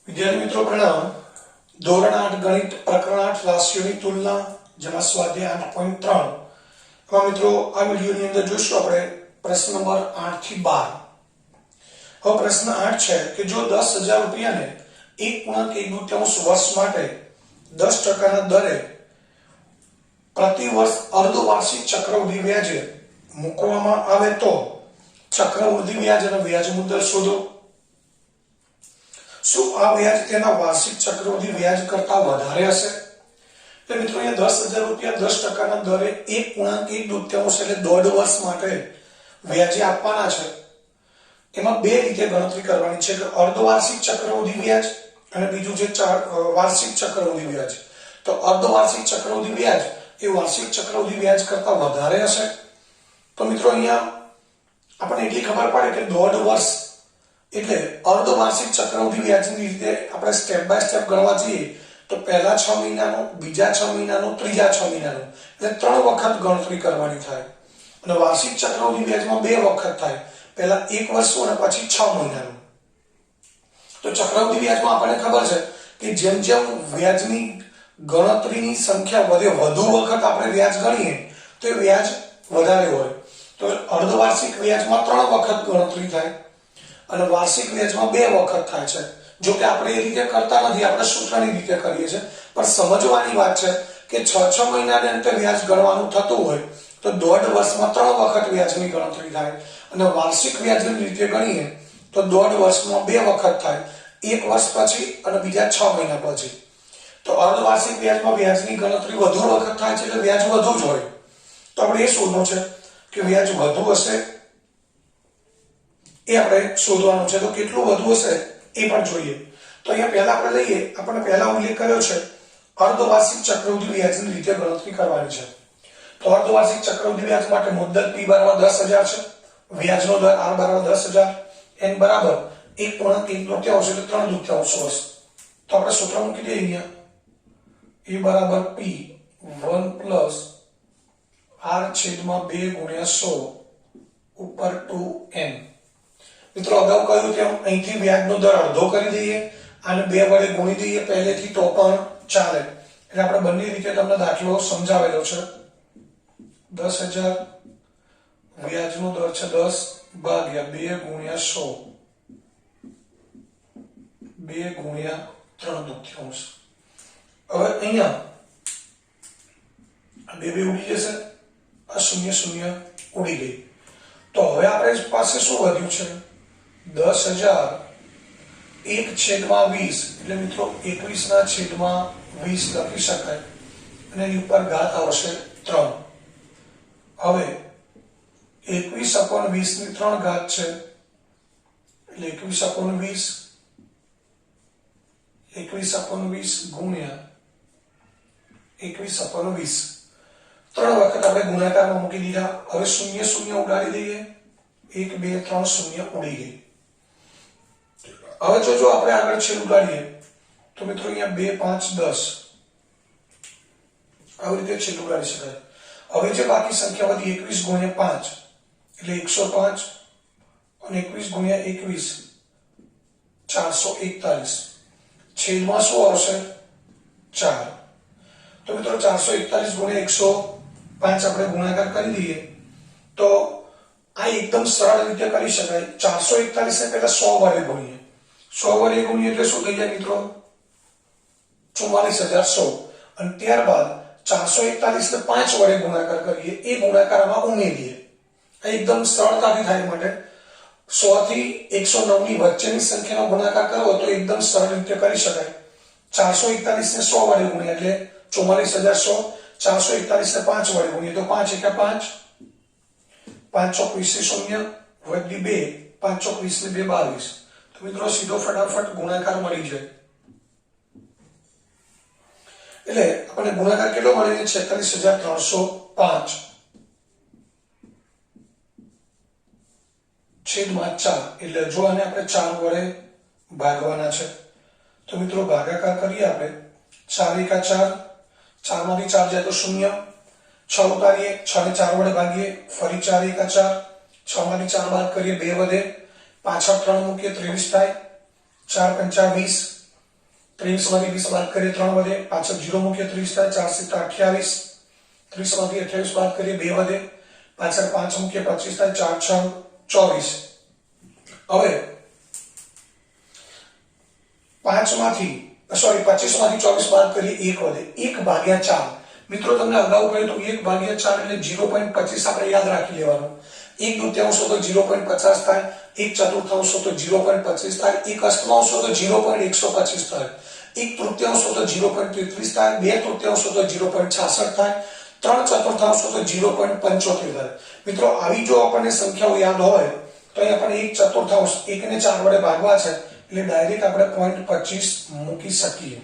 વિદ્યાર્થી મિત્રો પ્રણામ. ધોરણ 8 ગણિત પ્રકરણ 8 રાશિઓની તુલના જેમાં સ્વાધ્યાય 8.3 માં મિત્રો આ વિડિયોની અંદર જોઈશું આપણે પ્રશ્ન નંબર 8 થી 12. હવે પ્રશ્ન 8 છે કે જો 10,000 રૂપિયાને 1.1 વર્ષ માટે 10% દરે પ્રતિ વર્ષ અર્ધવાર્ષિક ચક્રવૃદ્ધિ વ્યાજે મૂકવામાં આવે તો ચક્રવૃદ્ધિ વ્યાજ અને વ્યાજ મુદ્દલ શોધો. શું આ વ્યાજ તેના વાર્ષિક ચક્રવૃદ્ધિ વ્યાજ કરતા વધારે હશે? તો મિત્રો અહીંયા 10,000 રૂપિયા 10%ના દરે 1.1 એટલે દોઢ વર્ષ માટે વ્યાજે આપવાના છે. એમાં બે રીતે ગણતરી કરવાની છે કે અર્ધવાર્ષિક ચક્રવૃદ્ધિ વ્યાજ અને બીજું છે વાર્ષિક ચક્રવૃદ્ધિ વ્યાજ. તો અર્ધવાર્ષિક ચક્રવૃદ્ધિ વ્યાજ એ વાર્ષિક ચક્રવૃદ્ધિ વ્યાજ કરતા વધારે હશે. તો મિત્રો અહીંયા આપણને એટલી ખબર પડે કે દોઢ વર્ષ એટલે અર્ધવાર્ષિક ચક્રવૃદ્ધિ વ્યાજની રીતે આપણે સ્ટેપ બાય સ્ટેપ ગણવા જઈએ તો પહેલા 6 મહિનાનો, બીજા 6 મહિનાનો, ત્રીજા 6 મહિનાનો એટલે 3 વખત ગણતરી કરવાની થાય. અને વાર્ષિક ચક્રવૃદ્ધિ વ્યાજમાં 2 વખત થાય, પહેલા 1 વર્ષનું અને પછી 6 મહિનાનું. તો ચક્રવૃદ્ધિ વ્યાજમાં આપણને ખબર છે કે જેમ જેમ વ્યાજની ગણતરીની સંખ્યા વધે, વધુ વખત આપણે વ્યાજ ગણીએ તો એ વ્યાજ વધારે હોય. તો અર્ધવાર્ષિક વ્યાજમાં 3 વખત ગણતરી થાય અને વાર્ષિક વ્યાજમાં 2 વખત થાય છે. જો કે આપણે એ રીતે કરતા નથી, આપણે સૂત્રની રીતે કરીએ છીએ. પણ સમજવાની વાત છે કે 6 મહિનાને અંતે વ્યાજ ગણવાનું થતું હોય તો દોઢ વર્ષમાં 3 વખત વ્યાજની ગણતરી થાય અને વાર્ષિક વ્યાજની રીતે ગણીએ તો દોઢ વર્ષમાં 2 વખત થાય, 1 વર્ષ પછી અને બીજા 6 મહિના પછી. તો અર્ધવાર્ષિક વ્યાજમાં વ્યાજની ગણતરી વધુ વખત થાય છે એટલે વ્યાજ વધુ જ હોય. તો આપણે એ શોધવું છે કે વ્યાજ વધુ હશે એ આપણે શોધવાનું છે. તો કેટલું વધુ હશે એ પણ જોઈએ. તો અહીંયા પહેલા આપણે લઈએ, આપણે પહેલા ઉલ્લેખ કર્યો છે અર્ધવાર્ષિક ચક્રવૃદ્ધિ વ્યાજની રીતે ગણતરી કરવાની છે. તો અર્ધવાર્ષિક ચક્રવૃદ્ધિ વ્યાજ માટે મુદ્દત P બરાબર 10,000 છે, વ્યાજનો દર R બરાબર 10,000, N બરાબર 1.1 એટલે 3/4 વર્ષ. તો આપણે સૂત્ર મૂકી દઈએ અહીંયા E બરાબર P 1 R છેદમાં 2 ગુણ્યા 100 ઉપર 2N. મિત્રો અગાઉ કહ્યું તેમ અહીંથી વ્યાજનો દર અડધો કરી દઈએ અને 2 વડે ગુણી દઈએ પહેલેથી તો પણ ચાલે. એટલે આપણે બંને રીતે તમને દાખલો સમજાવેલો છે. 10,000 વ્યાજનો દર છે 10 ભાગ્યા 2 ગુણ્યા 100, 2 ગુણ્યા 3/4. હવે અહીંયા આ 2 ઉડી જશે, આ 0 ઉડી ગઈ. તો હવે આપણે પાસે શું વધ્યું છે? 10,000 1/20 એટલે મિત્રો 21/20 લખી શકાય અને એની ઉપર ઘાત આવશે 3. હવે 21/20 ની 3 ઘાત છે એટલે 21/20 ગુણ્યા 21/20 3 વખત આપણે ગુણાકારમાં મૂકી દીધા. હવે 0 ઉડાડી દઈએ, 1 2 3 0 ઉડી ગઈ. હવે જો આપણે આગળ છેદ ઉડાડીએ તો મિત્રો અહીંયા 2 5 10 આવી રીતે છેદ ઉડાડી શકાય. હવે જે બાકી સંખ્યા વધી 21 ગુણ્યા 5 એટલે 105 અને 21 ગુણ્યા 21 441. છેદમાં શું આવશે? 4. તો મિત્રો 441 ગુણ્યા 105 આપણે ગુણાકાર કરી દઈએ તો આ એકદમ સરળ રીતે કરી શકાય. 441 ને પહેલા 100 વડે ગુણીએ, 100 વડે ગુણીએ એટલે શું થઈ જાય મિત્રો? 44,100. અને ત્યારબાદ 441 ને 5 વડે ગુણાકાર કરીએ, એ ગુણાકારમાં ઉમેરીએ. આ એકદમ સરળતાથી થાય માટે 100 થી 109 ની વચ્ચેની સંખ્યાનો ગુણાકાર કરવો તો એકદમ સરળ રીતે કરી શકાય. 441 ને 100 વડે ગુણીએ એટલે 44,100, 441 ને 5 વડે ગુણીએ તો 5 × 5 5 × 0 વધી 2, 5 × 20 ને 2 22. તો મિત્રો સીધો ફટાફટ ગુણાકાર મળી જાય. એટલે આપણને ગુણાકાર કેટલો મળે છે? 46,305 છેદમાં 4. એટલે જો આને આપણે 4 વડે ભાગવાના છે તો મિત્રો ભાગાકાર કરીએ આપણે. 4 × 4, 4 માંથી 4 જાય તો 0, 6 ઉતારીએ, 6 ને 4 વડે ભાગીએ, ફરી 4 × 4, 6 માંથી 4 બાદ કરીએ, 2 વધે, પાછળ 3 મૂકીએ 23 થાય, 4 × 5 = 20, 23 માંથી 20 બાદ કરીએ 3 વધે, પાછળ 0 મૂકીએ 30 થાય, 4 × 7 = 28, 30 માંથી 28 બાદ કરીએ 2 વધે, પાછળ 5 મૂકીએ 25 થાય, 4 × 6 = 24. હવે 25 માંથી 24 બાદ કરીએ 1 વધે, 1/4. મિત્રો તમને અગાઉ કહ્યું તો 1/4 એટલે 0.25 આપણે યાદ રાખી લેવાનું. 1/2 તો 0.50 થાય, 1/4 તો 0.25 થાય, 1/8 તો 0.125 થાય, 1/3 તો 0.33 થાય, 2/3 તો 0.66 થાય, 3/4 તો 0.75 થાય. મિત્રો આવી જો આપણને સંખ્યાઓ યાદ હોય તો અહીં આપણે 1/4 1 ને 4 વડે ભાગવા છે એટલે ડાયરેક્ટ આપણે 0.25 મૂકી શકીએ.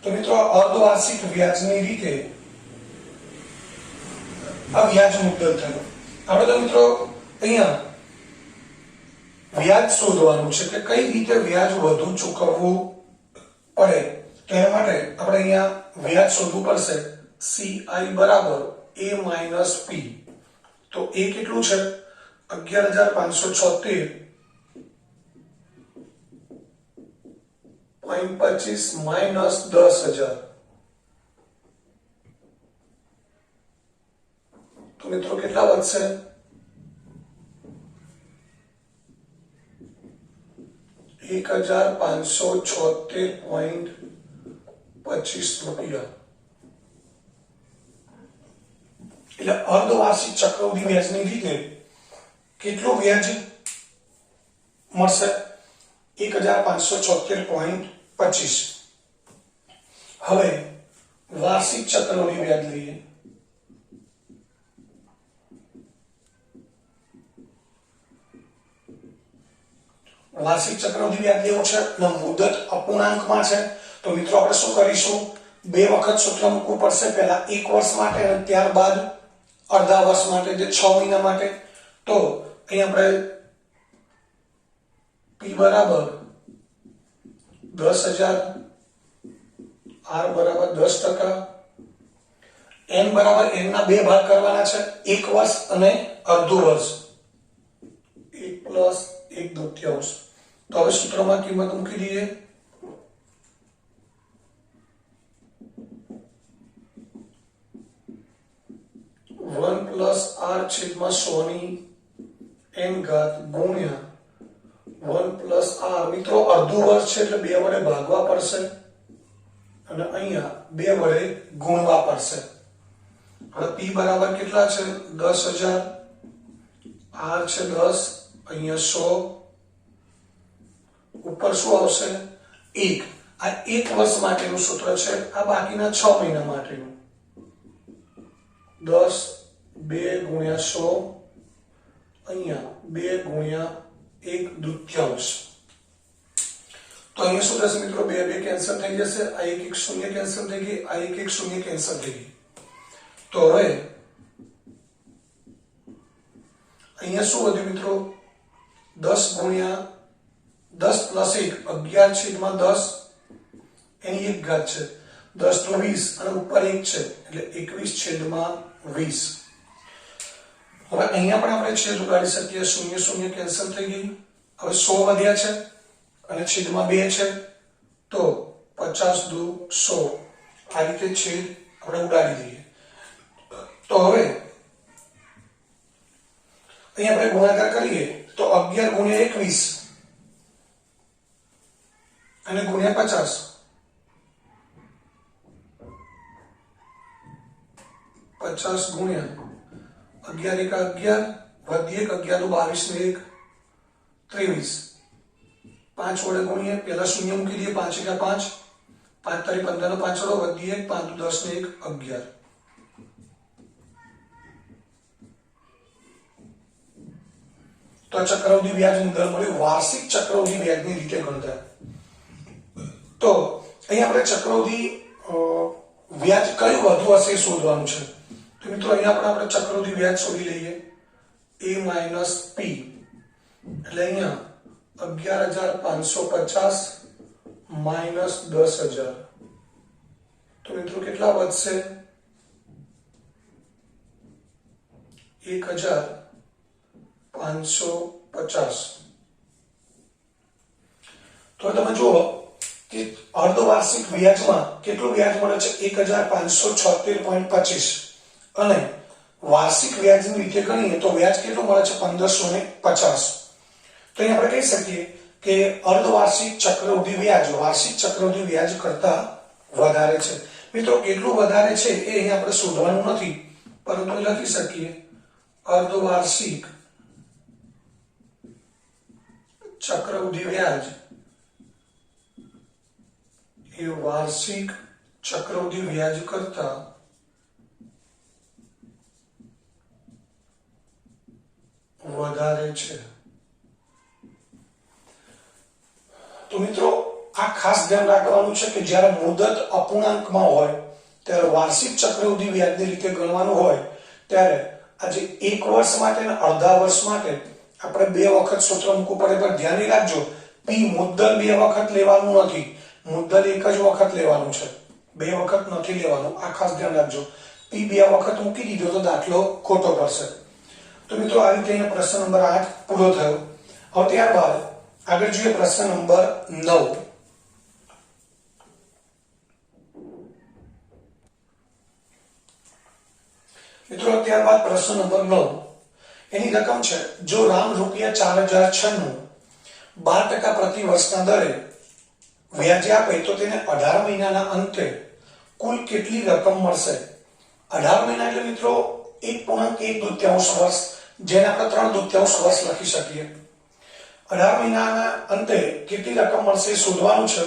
તો મિત્રો અર્ધવાર્ષિક વ્યાજની રીતે આ વ્યાજ મુદ્દલ થયો. આપણે તો મિત્રો અહીંયા વ્યાજ શોધવાનું છે કે કઈ રીતે વ્યાજ વધુ ચૂકવવું પડે. તો એના માટે આપણે અહીંયા વ્યાજ શોધવું પડશે. CI = A - P. તો એ કેટલું છે? 11,576.25 - 10,000. તો મિત્રો કેટલા વધશે? 1,576.25 રૂપિયા. એટલે અર્ધવાર્ષિક ચક્રવૃદ્ધિ વ્યાજની રીતે કેટલું વ્યાજ મળશે? 1,576.25. હવે વાર્ષિક ચક્રવૃદ્ધિ વ્યાજ લઈએ. વાર્ષિક ચક્રવૃદ્ધિ વ્યાજ લેવું છે અને મુદત અપૂર્ણાંકમાં છે. તો મિત્રો આપણે શું કરીશું? 2 વખત સૂત્ર મૂકવું પડશે. પહેલા 1 વર્ષ માટે અને ત્યારબાદ અડધા વર્ષ માટે, જે 6 મહિના માટે. તો અહીં આપણે P = 10,000, R = 10%, N = N ના 2 ભાગ કરવાના છે, 1 વર્ષ અને અડધું વર્ષ, 1 + 1/2. તો હવે સૂત્રમાં કિંમત મૂકી દઈએ. 1 + R/100 ગુણ્યા 1 + R. મિત્રો અડધું વર્ષ છે એટલે 2 વડે ભાગવા પડશે અને અહીંયા 2 વડે ગુણવા પડશે. હવે P બરાબર કેટલા છે? 10,000, R છે 10, અહીંયા 100, ઉપર શું આવશે? 1. આ 1 વર્ષ માટેનું સૂત્ર છે, આ બાકીના 6 મહિના માટેનું. 10 2 × 100, અહીંયા 2 × 1/2. તો અહીંયા શું થશે મિત્રો? 2 2 કેન્સલ થઈ જશે, આ 1 1 0 કેન્સલ થઈ ગઈ, આ 1 1 0 કેન્સલ થઈ ગઈ. તો હવે અહીંયા શું વધ્યું મિત્રો? 10 × 10 + 1 11/10 એની 1 ઘાત છે, 10 × 20 અને ઉપર 1 છે એટલે 21/20. હવે અહીંયા પણ આપણે છેદ ઉડાડી શકીએ, 0 0 કેન્સલ થઈ ગઈ. હવે 100 વધ્યા છે અને છેદમાં 2 છે તો 50 × 100 આ રીતે છેદ આપણે ઉડાડી દઈએ. તો હવે અહીંયા આપણે ગુણાકાર કરીએ તો 11 × 21 અને ગુણ્યા 50, 50 ગુણ્યા 11 × 11 વધી 1 11 × 22 ને 1 23, 5 વડે ગુણીએ, પહેલા શૂન્ય મૂકી દઈએ, 5 × 5, 5 × 15 નો 5 વડો વધી 1, 5 × 10 ને 1 11. તો ચક્રવૃદ્ધિ વ્યાજનું દર મળ્યું વાર્ષિક ચક્રવૃદ્ધિ વ્યાજની રીતે ગણતર. તો અહીંયા આપણે ચક્રવૃદ્ધિ વ્યાજ કયું વધુ હશે એ શોધવાનું છે. તો મિત્રો અહીંયા પણ આપણે ચક્રવૃદ્ધિ વ્યાજ શોધી લઈએ. A - P એટલે અહીંયા 11,550 - 10,000. તો મિત્રો કેટલા વધશે? 1,550. તો તમે જુઓ કે અર્ધવાર્ષિક વ્યાજમાં કેટલું વ્યાજ મળે છે? 1576.25 અને વાર્ષિક વ્યાજની રીતે ગણીએ તો વ્યાજ કેટલું મળે છે? 1550. તો અહીં આપણે કહી શકીએ કે અર્ધવાર્ષિક ચક્રવૃદ્ધિ વ્યાજ વાર્ષિક ચક્રવૃદ્ધિ વ્યાજ કરતા વધારે છે. મિત્રો કેટલું વધારે છે એ અહીં આપણે શોધવાનું નથી, પરંતુ લખી શકીએ અર્ધવાર્ષિક ચક્રવૃદ્ધિ વ્યાજ એ વાર્ષિક ચક્રવૃદ્ધિ વ્યાજ કરતા વધારે છે. તો મિત્રો આ ખાસ ધ્યાન રાખવાનું છે કે જ્યારે મુદત અપૂર્ણાંકમાં હોય ત્યારે વાર્ષિક ચક્રવૃદ્ધિ વ્યાજની રીતે ગણવાનું હોય ત્યારે આજે 1 વર્ષ માટે અને અડધા વર્ષ માટે આપણે 2 વખત સૂત્ર મૂકવું પડે. પણ ધ્યાન રાખજો પી મુદ્દલ 2 વખત લેવાનું નથી, મુદ્દલ એક જ વખત લેવાનું છે, 2 વખત નથી લેવાનું. આ ખાસ ધ્યાન રાખજો. પી 2 વખત મૂકી દીધો તો દાખલો ખોટો પડશે. તો મિત્રો આ રીતે અહીંયા પ્રશ્ન નંબર 8 પૂરો થયો. હવે ત્યારબાદ આગળ જોઈએ પ્રશ્ન નંબર 9. મિત્રો ત્યારબાદ પ્રશ્ન નંબર 9 એની રકમ છે જો રામ ₹4096 12% પ્રતિ વર્ષના દરે વ્યાજે આપે તો તેને 18 મહિનાના અંતે કુલ કેટલી રકમ મળશે? 18 મહિના એટલે મિત્રો 1.1 વર્ષ, જેને આપણે 3/2 વર્ષ લખી શકીએ. 18 મહિનાના અંતે કેટલી રકમ મળશે એ શોધવાનું છે.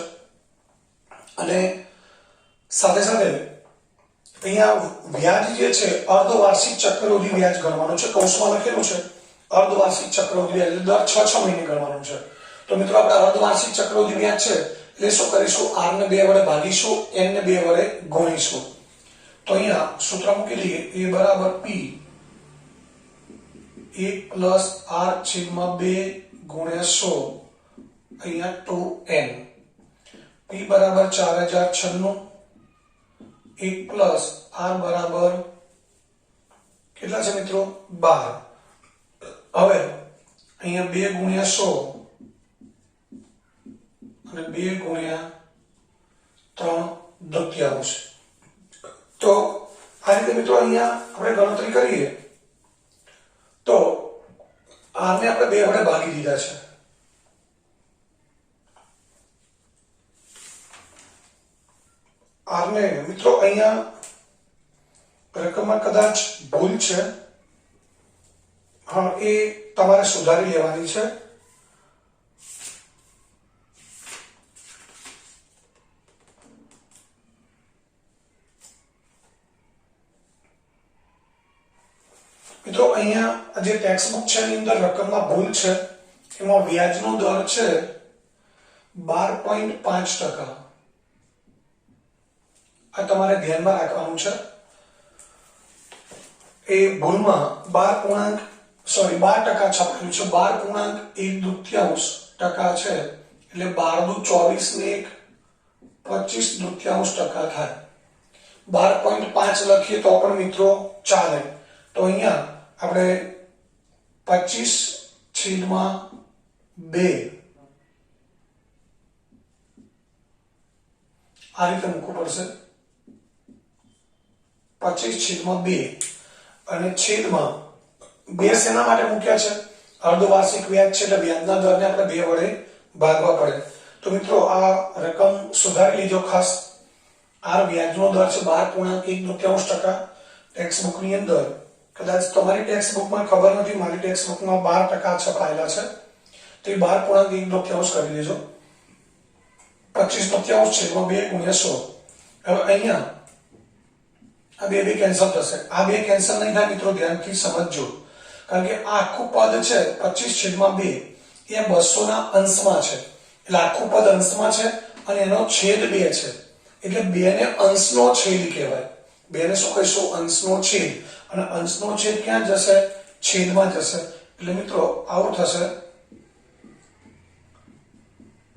અને સાથે સાથે અહીંયા વ્યાજ જે છે અર્ધવાર્ષિક ચક્રવૃદ્ધિ વ્યાજ ગણવાનું છે. કૌંસમાં લખેલું છે અર્ધવાર્ષિક ચક્રવૃદ્ધિ વ્યાજ એટલે દર 6 મહિને ગણવાનું છે. તો મિત્રો આપણે અર્ધવાર્ષિક ચક્રવૃદ્ધિ વ્યાજ છે એટલે શું કરીશું? r ને 2 વડે ભાગીશું, n ને 2 વડે ગુણીશું. તો અહીંયા સૂત્ર મૂકી દઈએ a બરાબર p 1 + r/2 ગુણ્યા 100 અહીંયા 2n. p બરાબર 4096 1 પ્લસ r બરાબર કેટલા છે મિત્રો? 12. હવે અહીંયા 2 ગુણ્યા 100 અને 2 ગુણ્યા 3/2. તો આ રીતે મિત્રો અહીંયા આપણે ગણતરી કરીએ તો r ને આપણે 2 વડે ભાગી દીધા છે. r ને મિત્રો અહીંયા રકમમાં કદાચ ભૂલ છે, હા એ તમારે સુધારી લેવાની છે. મિત્રો અહીંયા જે ટેક્સ્ટ બુક છે એની અંદર રકમમાં ભૂલ છે. એમાં વ્યાજનો દર છે 12.5%. આ તમારે ધ્યાનમાં રાખવાનું છે. એ ભૂલમાં 12% છપાયેલું છે, 12.1/2% છે એટલે 12 × 24 ને 1 25/2% થાય. 12.5 લખીએ તો પણ મિત્રો ચાલે. તો અહીંયા આપણે 25/2 આ રીતે મૂકવું પડશે. 25/2 અને છેદમાં 2 શેના માટે મૂક્યા છે? અર્ધવાર્ષિક વ્યાજ છે એટલે વ્યાજના દરને આપણે 2 વડે ભાગવા પડે. તો મિત્રો આ રકમ સુધારી લીજો ખાસ. આ વ્યાજનો દર છે 12.1/2%. ટેક્સ્ટ બુકની અંદર કદાચ તમારી ટેક્સ્ટ બુકમાં ખબર નથી, મારી ટેક્સ્ટ બુકમાં 12% છપાયેલા છે. તો એ 12.1/2 કરી લેજો. 25/2 ગુણ્યા 100. હવે અહીંયા આ બે કેન્સલ થશે. આ બે કેન્સલ નહીં થાય મિત્રો, ધ્યાનથી સમજજો. કારણ કે આ આખું પદ છે 25/2 એ 200 ના અંશમાં છે. એટલે આખું પદ અંશમાં છે અને એનો છેદ 2 છે. એટલે 2 ને અંશનો છેદ કહેવાય. 2 ને શું કહીશું? અંશનો છેદ. અને અંશનો છેદ ક્યાં જશે? છેદમાં જશે. એટલે મિત્રો આવું થશે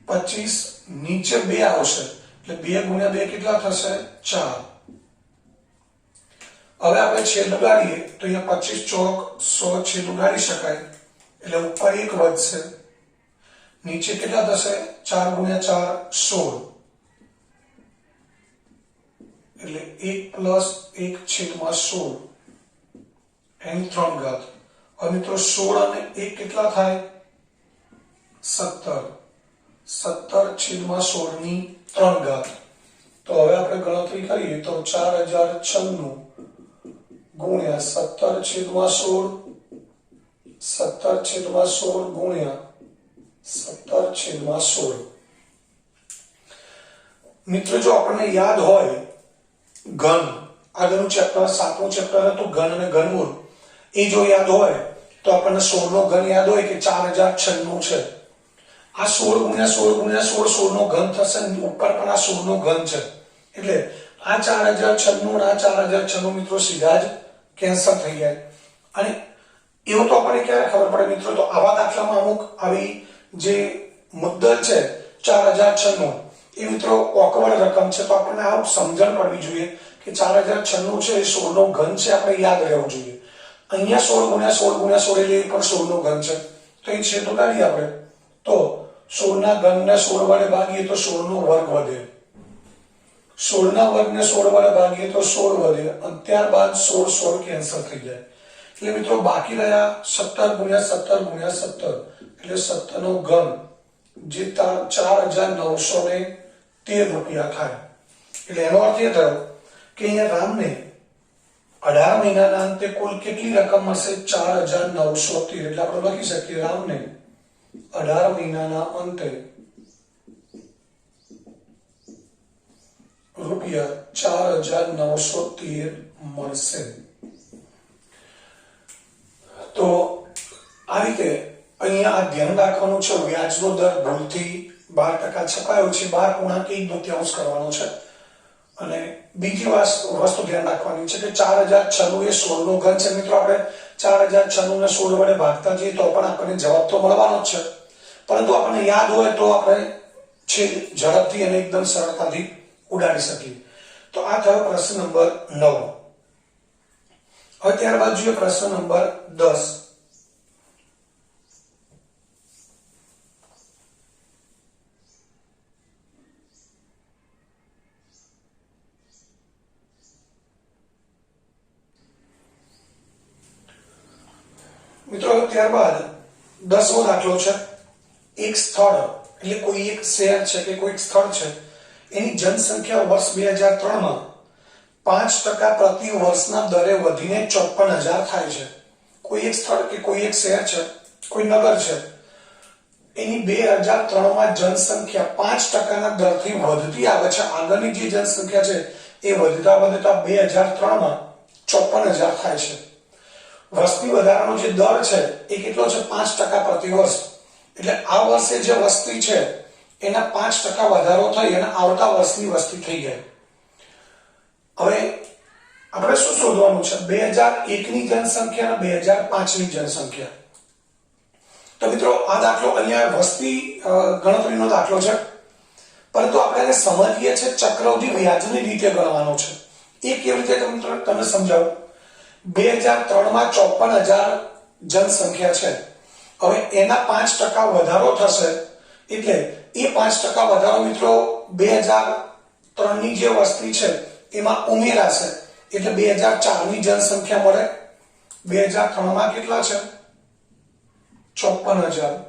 25 નીચે 2 આવશે એટલે 2 ગુણ્યા 2 કેટલા થશે? 4. હવે આપણે છેદ ઉડાડીએ તો અહીંયા 25 × 100 છેદ ઉડાડી શકાય એટલે ઉપર 1 વધશે, નીચે કેટલા થશે? 4 × 4 16. એટલે 1+1/16 એની 3 ઘાત. હવે મિત્રો 16 અને 1 કેટલા થાય? 17. 17/16 ની 3 ઘાત. તો હવે આપણે ગણતરી કરીએ તો 4096 ગુણ્યા 17/16 17/16 ગુણ્યા 17/16. મિત્રો જો આપણને યાદ હોય ઘન, આગળનું ચેપ્ટર 7મું ચેપ્ટર હતું ઘન અને ઘનમૂળ, એ જો યાદ હોય તો આપણને 16 નો ઘન યાદ હોય કે 4096 છે. આ 16 ગુણ્યા 16 ગુણ્યા 16 16 નો ઘન થશે, ઉપર પણ આ 16 નો ઘન છે. એટલે આ 4096 અને આ 4096 મિત્રો સીધા જ કેન્સલ થઈ જાય. અને એવું તો આપણને ક્યારે ખબર પડે મિત્રો? તો આવા દાખલામાં અમુક આવી જે મુદ્દલ છે 4096 એ મિત્રો ઓકવર્ડ રકમ છે, તો આપણને આ સમજણ પડવી જોઈએ કે 4096 છે એ 16 નો ઘન છે, આપણે યાદ રહેવું જોઈએ. અહીંયા 16 ગુણ્યા 16 ગુણ્યા 16 એટલે એ પણ 16 નો ઘન છે, તો એ છેદો કાઢીએ આપણે તો 16 ના ઘનને 16 વડે ભાગીએ તો 16 નો વર્ગ વધે. 16 ના વર્ગને 16 વડે ભાગીએ તો 16 વધે અને ત્યારબાદ 16 16 કેન્સલ થઈ જાય. એટલે મિત્રો બાકી રહ્યા 17 ગુણ્યા 17 ગુણ્યા 17 એટલે 17 નો ઘન જે 4913 રૂપિયા થાય. એટલે એનો અર્થ એ થયો કે અહીંયા રામને 18 મહિનાના અંતે કુલ કેટલી રકમ મળશે? 4913. એટલે આપણે લખી શકીએ રામને 18 મહિનાના અંતે રૂપિયા 4913 મળશે. તો આ રીતે અહીંયા આ ધ્યાન રાખવાનું છે, વ્યાજનો દર ભૂલથી 12% છપાયો છે, 12.1 કરવાનો છે. અને બીજી વસ્તુ ધ્યાન રાખવાની છે કે 4096 એ 16 નો ઘન છે. મિત્રો આપણે 4096 ને 16 વડે ભાગતા જઈએ તો પણ આપણને જવાબ તો મળવાનો જ છે, પરંતુ આપણને યાદ હોય તો આપણે છે ઝડપથી અને એકદમ સરળતાથી ઉડાડી શકીએ. તો આ થયો પ્રશ્ન નંબર 9. હવે ત્યારબાદ જોઈએ પ્રશ્ન નંબર 10. મિત્રો ત્યારબાદ 10મો દાખલો છે. એક સ્થળ એટલે કોઈ એક શહેર છે કે કોઈ સ્થળ છે, એની જનસંખ્યા વર્ષ 2003 માં 5% પ્રતિ વર્ષના દરે વધીને 54000 થાય છે. કોઈ એક સ્થળ કે કોઈ એક શહેર છે, કોઈ નગર છે, એની 2003 માં જનસંખ્યા 5% ના દરથી વધતી આવે છે. આગળની જે જનસંખ્યા છે એ વધતા વધતા 2003 માં 54000 થાય છે. વસ્તી વધારાનો જે દર છે એ કેટલો છે? 5% પ્રતિ વર્ષ. એટલે આ વર્ષે જે વસ્તી છે એના 5% વધારો થઈ અને આવતા વર્ષની વસ્તી થઈ જાય. હવે આપણે શું શોધવાનું છે? 2001 ની જનસંખ્યા અને 2005 ની જનસંખ્યા. તો મિત્રો આ દાખલો અહીંયા વસ્તી ગણતરીનો દાખલો છે, પરંતુ આપણે એને સમજીએ છે ચક્રવૃદ્ધિ વ્યાજની રીતે ગણવાનો છે. એ કેવી રીતે તમને સમજાવું. 2003 માં 54000 જનસંખ્યા છે. હવે એના 5% વધારો થશે એટલે એ 5% વધારો મિત્રો 2003 ની જે વસ્તી છે એમાં ઉમેરાશે એટલે 2004 ની જનસંખ્યા મળે. 2003 માં કેટલા છે? 54000.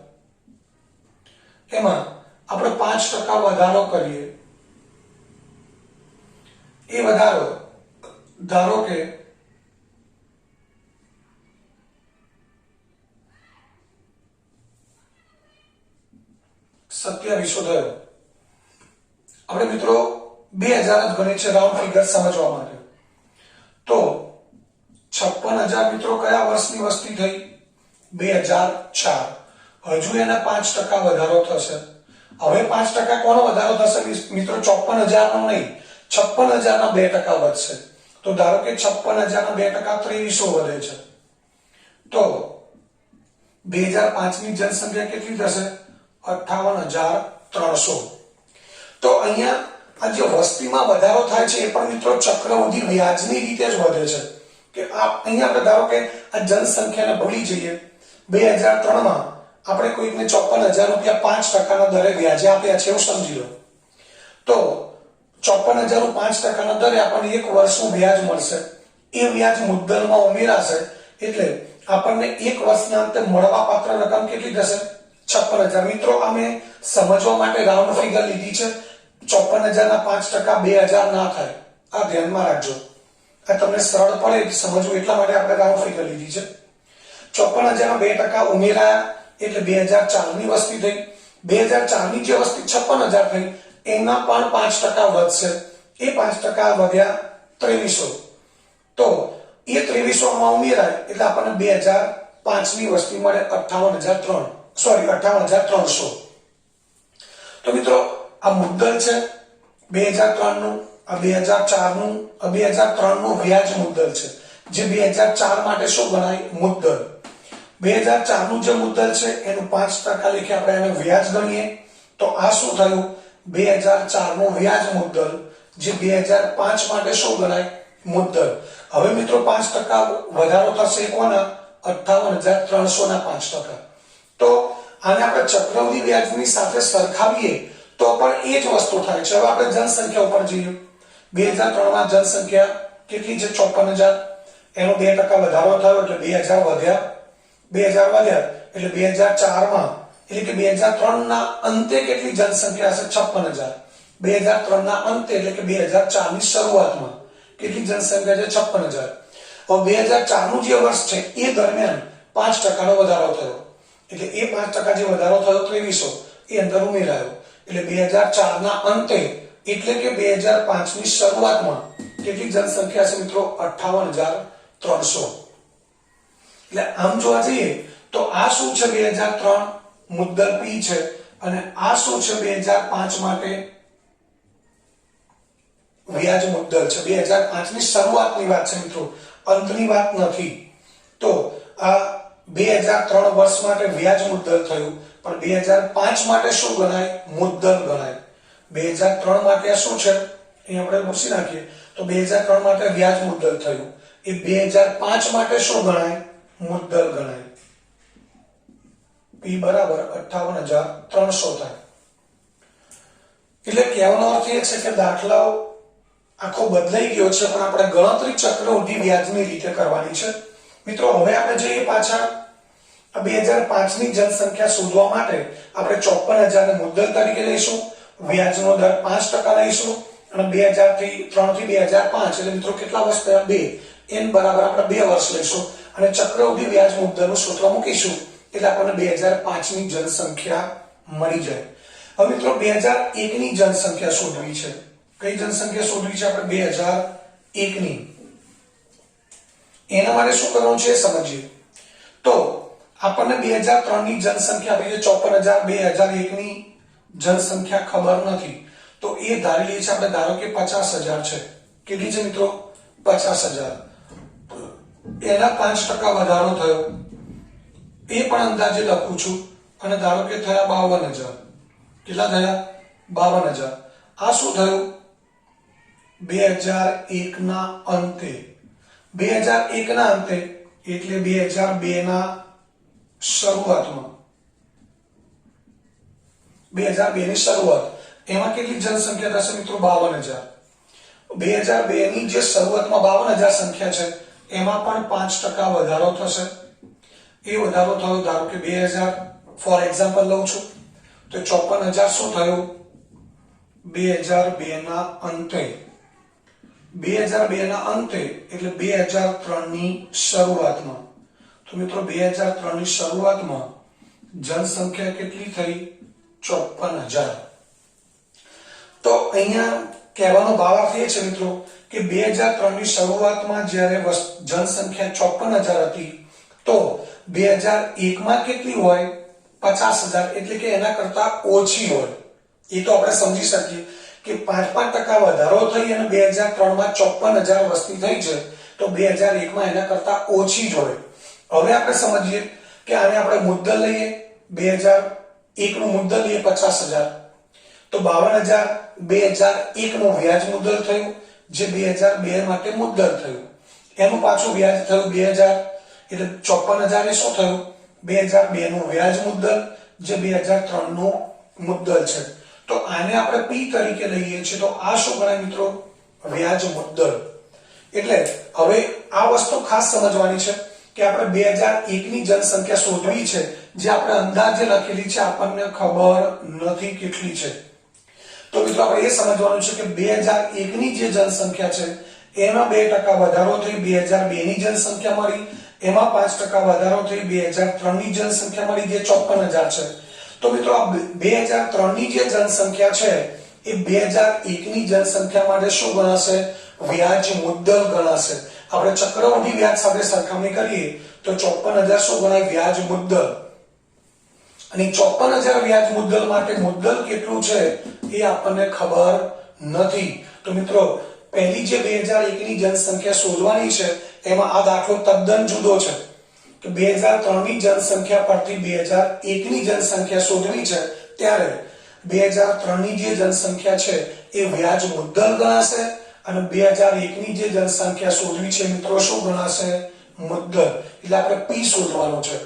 એમાં આપણે 5% વધારો કરીએ. એ વધારો ધારો કે 2700 થયો. આપણે મિત્રો 2000 જ ગણીએ છે રાઉન્ડ ફિગર સમજવા માટે. તો 56000 મિત્રો કયા વર્ષની વસ્તી થઈ? 2004. હજુ એના 5% વધારો થશે. હવે 5% કોનો વધારો થશે મિત્રો? 54000 નો નહીં, 56000 ના 2% વધશે. તો ધારો કે 56000 ના 2% 2300 વધે છે. તો 2005 ની જનસંખ્યા કેટલી થશે? 58300. તો અહીંયા આ જે વસ્તીમાં વધારો થાય છે એ પણ મિત્રો ચક્રવૃદ્ધિ વ્યાજની રીતે જ વધે છે. કે અહીંયા આપણે ધારો કે આ જનસંખ્યાને ભૂલી જઈએ. 2003 માં આપણે કોઈકને 54000 રૂપિયા 5% ના દરે વ્યાજે આપ્યા છે એવું સમજી લો. તો 54,000 નું 5% દરે આપણને 1 વર્ષનું વ્યાજ મળશે. એ વ્યાજ મુદ્દલમાં ઉમેરાશે એટલે આપણને 1 વર્ષના અંતે મળવાપાત્ર રકમ કેટલી થશે? 56,000. મિત્રો અમે સમજવા માટે રાઉન્ડ ફિગર લીધી છે. 54,000 ના 5% 2,000 ના થાય, આ ધ્યાનમાં રાખજો. આ તમને સરળ પડે સમજવું એટલા માટે આપણે રાઉન્ડ ફિગર લીધી છે. 54,000 ના 2% ઉમેરાયા એટલે 2004 ની વસ્તી થઈ. 2004 ની જે વસ્તી 56,000 થઈ એના પણ 5% વધશે. એ 5% વધ્યા 2300. તો એ 2300 માં ઉમેરાય એટલે આપણને 2005 ની વસ્તી મળે 58,300. તો મિત્રો આ મુદ્દલ છે 2003 નું, આ 2004 નું, આ 2003 નું વ્યાજ મુદ્દલ છે, જે 2004 માટે શું ગણાય? મુદ્દલ. 2004 નું જે મુદ્દલ છે એનું 5% લેખે આપણે એને વ્યાજ ગણીએ તો આ શું થયું? 2004 નું વ્યાજ મુદ્દલ, જે 2005 માટે શું ગણાય? મુદ્દલ. હવે મિત્રો 5% વધારો થશે કોના? 58,300 ના 5%. તો આને આપણે ચક્રવૃદ્ધિ વ્યાજની સાથે સરખાવીએ તો પણ એ જ વસ્તુ થાય છે. હવે આપણે જનસંખ્યા ઉપર જઈએ. 2003 માં જનસંખ્યા કેટલી છે? 54,000. એનો 2% વધારો થયો એટલે 2,000 વધ્યા. 2,000 વધ્યા એટલે 2004 માં એટલે કે 2003 ના અંતે કેટલી જનસંખ્યા હશે? 56,000. 2003 ના અંતે એટલે કે 2004 ની શરૂઆતમાં કેટલી જનસંખ્યા છે? 56,000. હવે 2004 નું જે વર્ષ છે એ દરમિયાન 5% નો વધારો થયો એટલે એ 5% જે વધારો થયો 2300 એ અંદર ઉમેરાયો એટલે 2004 ના અંતે એટલે કે 2005 ની શરૂઆતમાં કેટલી જનસંખ્યા છે મિત્રો? 58,300. એટલે આમ જોવા જઈએ તો આ શું છે? 2003 મુદ્દલ P છે અને આ શું છે? 2005 માટે વ્યાજ મુદ્દલ છે. 2005 ની શરૂઆતની વાત છે મિત્રો, અંતની વાત નથી. તો આ 2003 વર્ષ માટે વ્યાજ મુદ્દલ થયું, પણ 2005 માટે શું ગણાય? મુદ્દલ ગણાય. 2003 માટે આ શું છે? અહીં આપણે પૂછી નાખીએ તો 2003 માટે વ્યાજ મુદ્દલ થયું. એ 2005 માટે શું ગણાય? મુદ્દલ ગણાય. P બરાબર 58,300 થાય. એટલે કહેવાનો અર્થ એ છે કે દાખલાઓ આખો બદલાઈ ગયો છે, પણ આપણે ગણતરી ચક્રવૃદ્ધિ વ્યાજની રીતે કરવાની છે. મિત્રો હવે આપણે જઈએ પાછા 2005 ની જનસંખ્યા શોધવા માટે આપણે 54,000 ને મુદ્દલ તરીકે લઈશું, વ્યાજનો દર 5% લઈશું અને 2003 થી 2005 એટલે મિત્રો કેટલા વર્ષ થયા? 2. n બરાબર આપણે 2 વર્ષ લઈશું અને ચક્રવૃદ્ધિ વ્યાજ મુદ્દલનું સૂત્ર મૂકીશું એટલે આપણને 2005 ની જનસંખ્યા મળી જાય. હવે મિત્રો 2001 ની જનસંખ્યા શોધવી છે. કઈ જનસંખ્યા શોધવી છે આપણે? 2001 ની. એના માટે શું કરવાનું છે સમજીએ. તો આપણને 2003 ની જનસંખ્યા આપી છે 54,000. 2001 ની જનસંખ્યા ખબર નથી તો એ ધારી લઈએ છે આપણે, ધારો કે 50,000 છે. કેટલી છે મિત્રો? 50,000. એના 5% વધારો થયો એ પણ અંદાજે લખું છું અને ધારો કે થયા 52,000. કેટલા થયા? 52,000. આ શું થયું? 2001 ના અંતે. 2001 ના અંતે એટલે 2002 ના શરૂઆતમાં. 2002 ની શરૂઆત એમાં કેટલી જનસંખ્યા થશે મિત્રો? 52,000. 2002 ની જે શરૂઆતમાં 52,000 સંખ્યા છે એમાં પણ 5% વધારો થશે. એ વધારો થયો ધારો કે 2,000 ફોર એક્ઝામ્પલ લઉં છું તો 54,000 શું થયું? 2002 ના અંતે. 2002 ના અંતે એટલે 2003 ની શરૂઆતમાં. તો મિત્રો 2003 ની શરૂઆતમાં જનસંખ્યા કેટલી થઈ? 54,000. તો અહીંયા કહેવાનો ભાવાર્થ એ છે મિત્રો કે 2003 ની શરૂઆતમાં જ્યારે જનસંખ્યા 54,000 હતી તો 2001 માં કેટલી હોય? 50,000. એટલે કે એના કરતા ઓછી હોય. એ તો આપણે સમજી શકીએ કે 5% વધારો થઈ અને 2003 માં 54,000 વસ્તી થઈ છે તો 2001 માં એના કરતા ઓછી જ હોય. હવે આપણે સમજીએ કે આને આપણે મુદ્દલ લઈએ. 2001 નું મુદ્દલ લઈએ 50,000 તો 52,000 2001 નું વ્યાજ મુદ્દલ થયું, જે 2002 માટે મુદ્દલ થયું. એનું પાછું વ્યાજ થયું 2000 એટલે 54,000 એ શું થયું? 2002 નું વ્યાજ મુદ્દલ, જે 2003 નું મુદ્દલ છે. તો આને આપણે પી તરીકે લઈએ છીએ તો આ શું ગણાય મિત્રો? વ્યાજ મુદ્દલ. એટલે હવે આ વસ્તુ ખાસ સમજવાની છે કે આપણે 2001 ની જનસંખ્યા શોધવી છે, જે આપણે અંદાજે લખેલી છે, આપણને ખબર નથી કેટલી છે. તો મિત્રો આપણે એ સમજવાનું છે કે 2001 ની જે જનસંખ્યા છે એમાં 2% વધારો થઈ 2002 ની જનસંખ્યા મળી, એમાં 5% વધારો થઈ 2003 ની જનસંખ્યા મળી, જે 54000 છે. તો મિત્રો આ 2003 ની જે જનસંખ્યા છે એ 2001 ની જનસંખ્યા માટે શું ગણાશે? વ્યાજ મુદ્દલ ગણાશે. આપણે ચક્રવૃદ્ધિ વ્યાજ સાથે સરખામણી કરીએ તો 54000 શું ગણાય? વ્યાજ મુદ્દલ. અને 54000 વ્યાજ મુદ્દલ માટે મુદ્દલ કેટલું છે એ આપણને ખબર નથી. તો મિત્રો પહેલી જે 2001 ની જનસંખ્યા શોધવાની છે એમાં આ દાખલો તદ્દન જુદો છે કે 2003 ની જનસંખ્યા પરથી 2001 ની જનસંખ્યા શોધવી છે, ત્યારે 2003 ની જે જનસંખ્યા છે એ વ્યાજ મુદ્દલ ગણાશે અને 2001 ની જે જનસંખ્યા શોધવી છે મિત્રો શું ગણાશે? મુદ્દલ. એટલે આપણે પી શોધવાનું છે.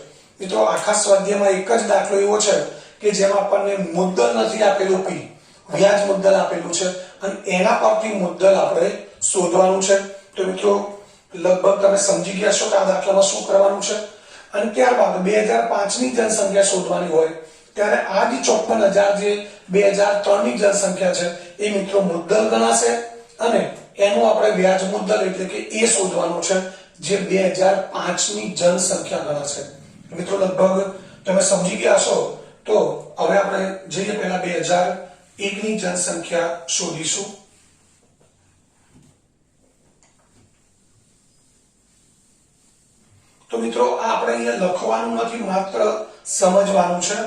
મિત્રો આખા સ્વાધ્યાયમાં એક જ દાખલો એવો છે કે જેમાં આપણને મુદ્દલ નથી આપેલું, પી વ્યાજ મુદ્દલ આપેલું છે અને એના પરથી મુદ્દલ આપણે શોધવાનું છે. તો મિત્રો લગભગ તમે સમજી ગયા છો કે આ દાખલામાં શું કરવાનું છે. અને ત્યારબાદ 2005 ની જનસંખ્યા શોધવાની હોય ત્યારે આ જે 54000 જે 2003 ની જનસંખ્યા છે એ મિત્રો મુદ્દલ ગણાશે અને એનું આપણે વ્યાજ મુદ્દલ એટલે કે એ શોધવાનું છે, જે 2005 ની જનસંખ્યા ગણાશે. મિત્રો લગભગ તમે સમજી ગયા છો. તો હવે આપણે જઈએ પહેલા 2001 ની જનસંખ્યા શોધીશું. તો મિત્રો આ આપણે અહીંયા લખવાનું નથી, માત્ર સમજવાનું છે.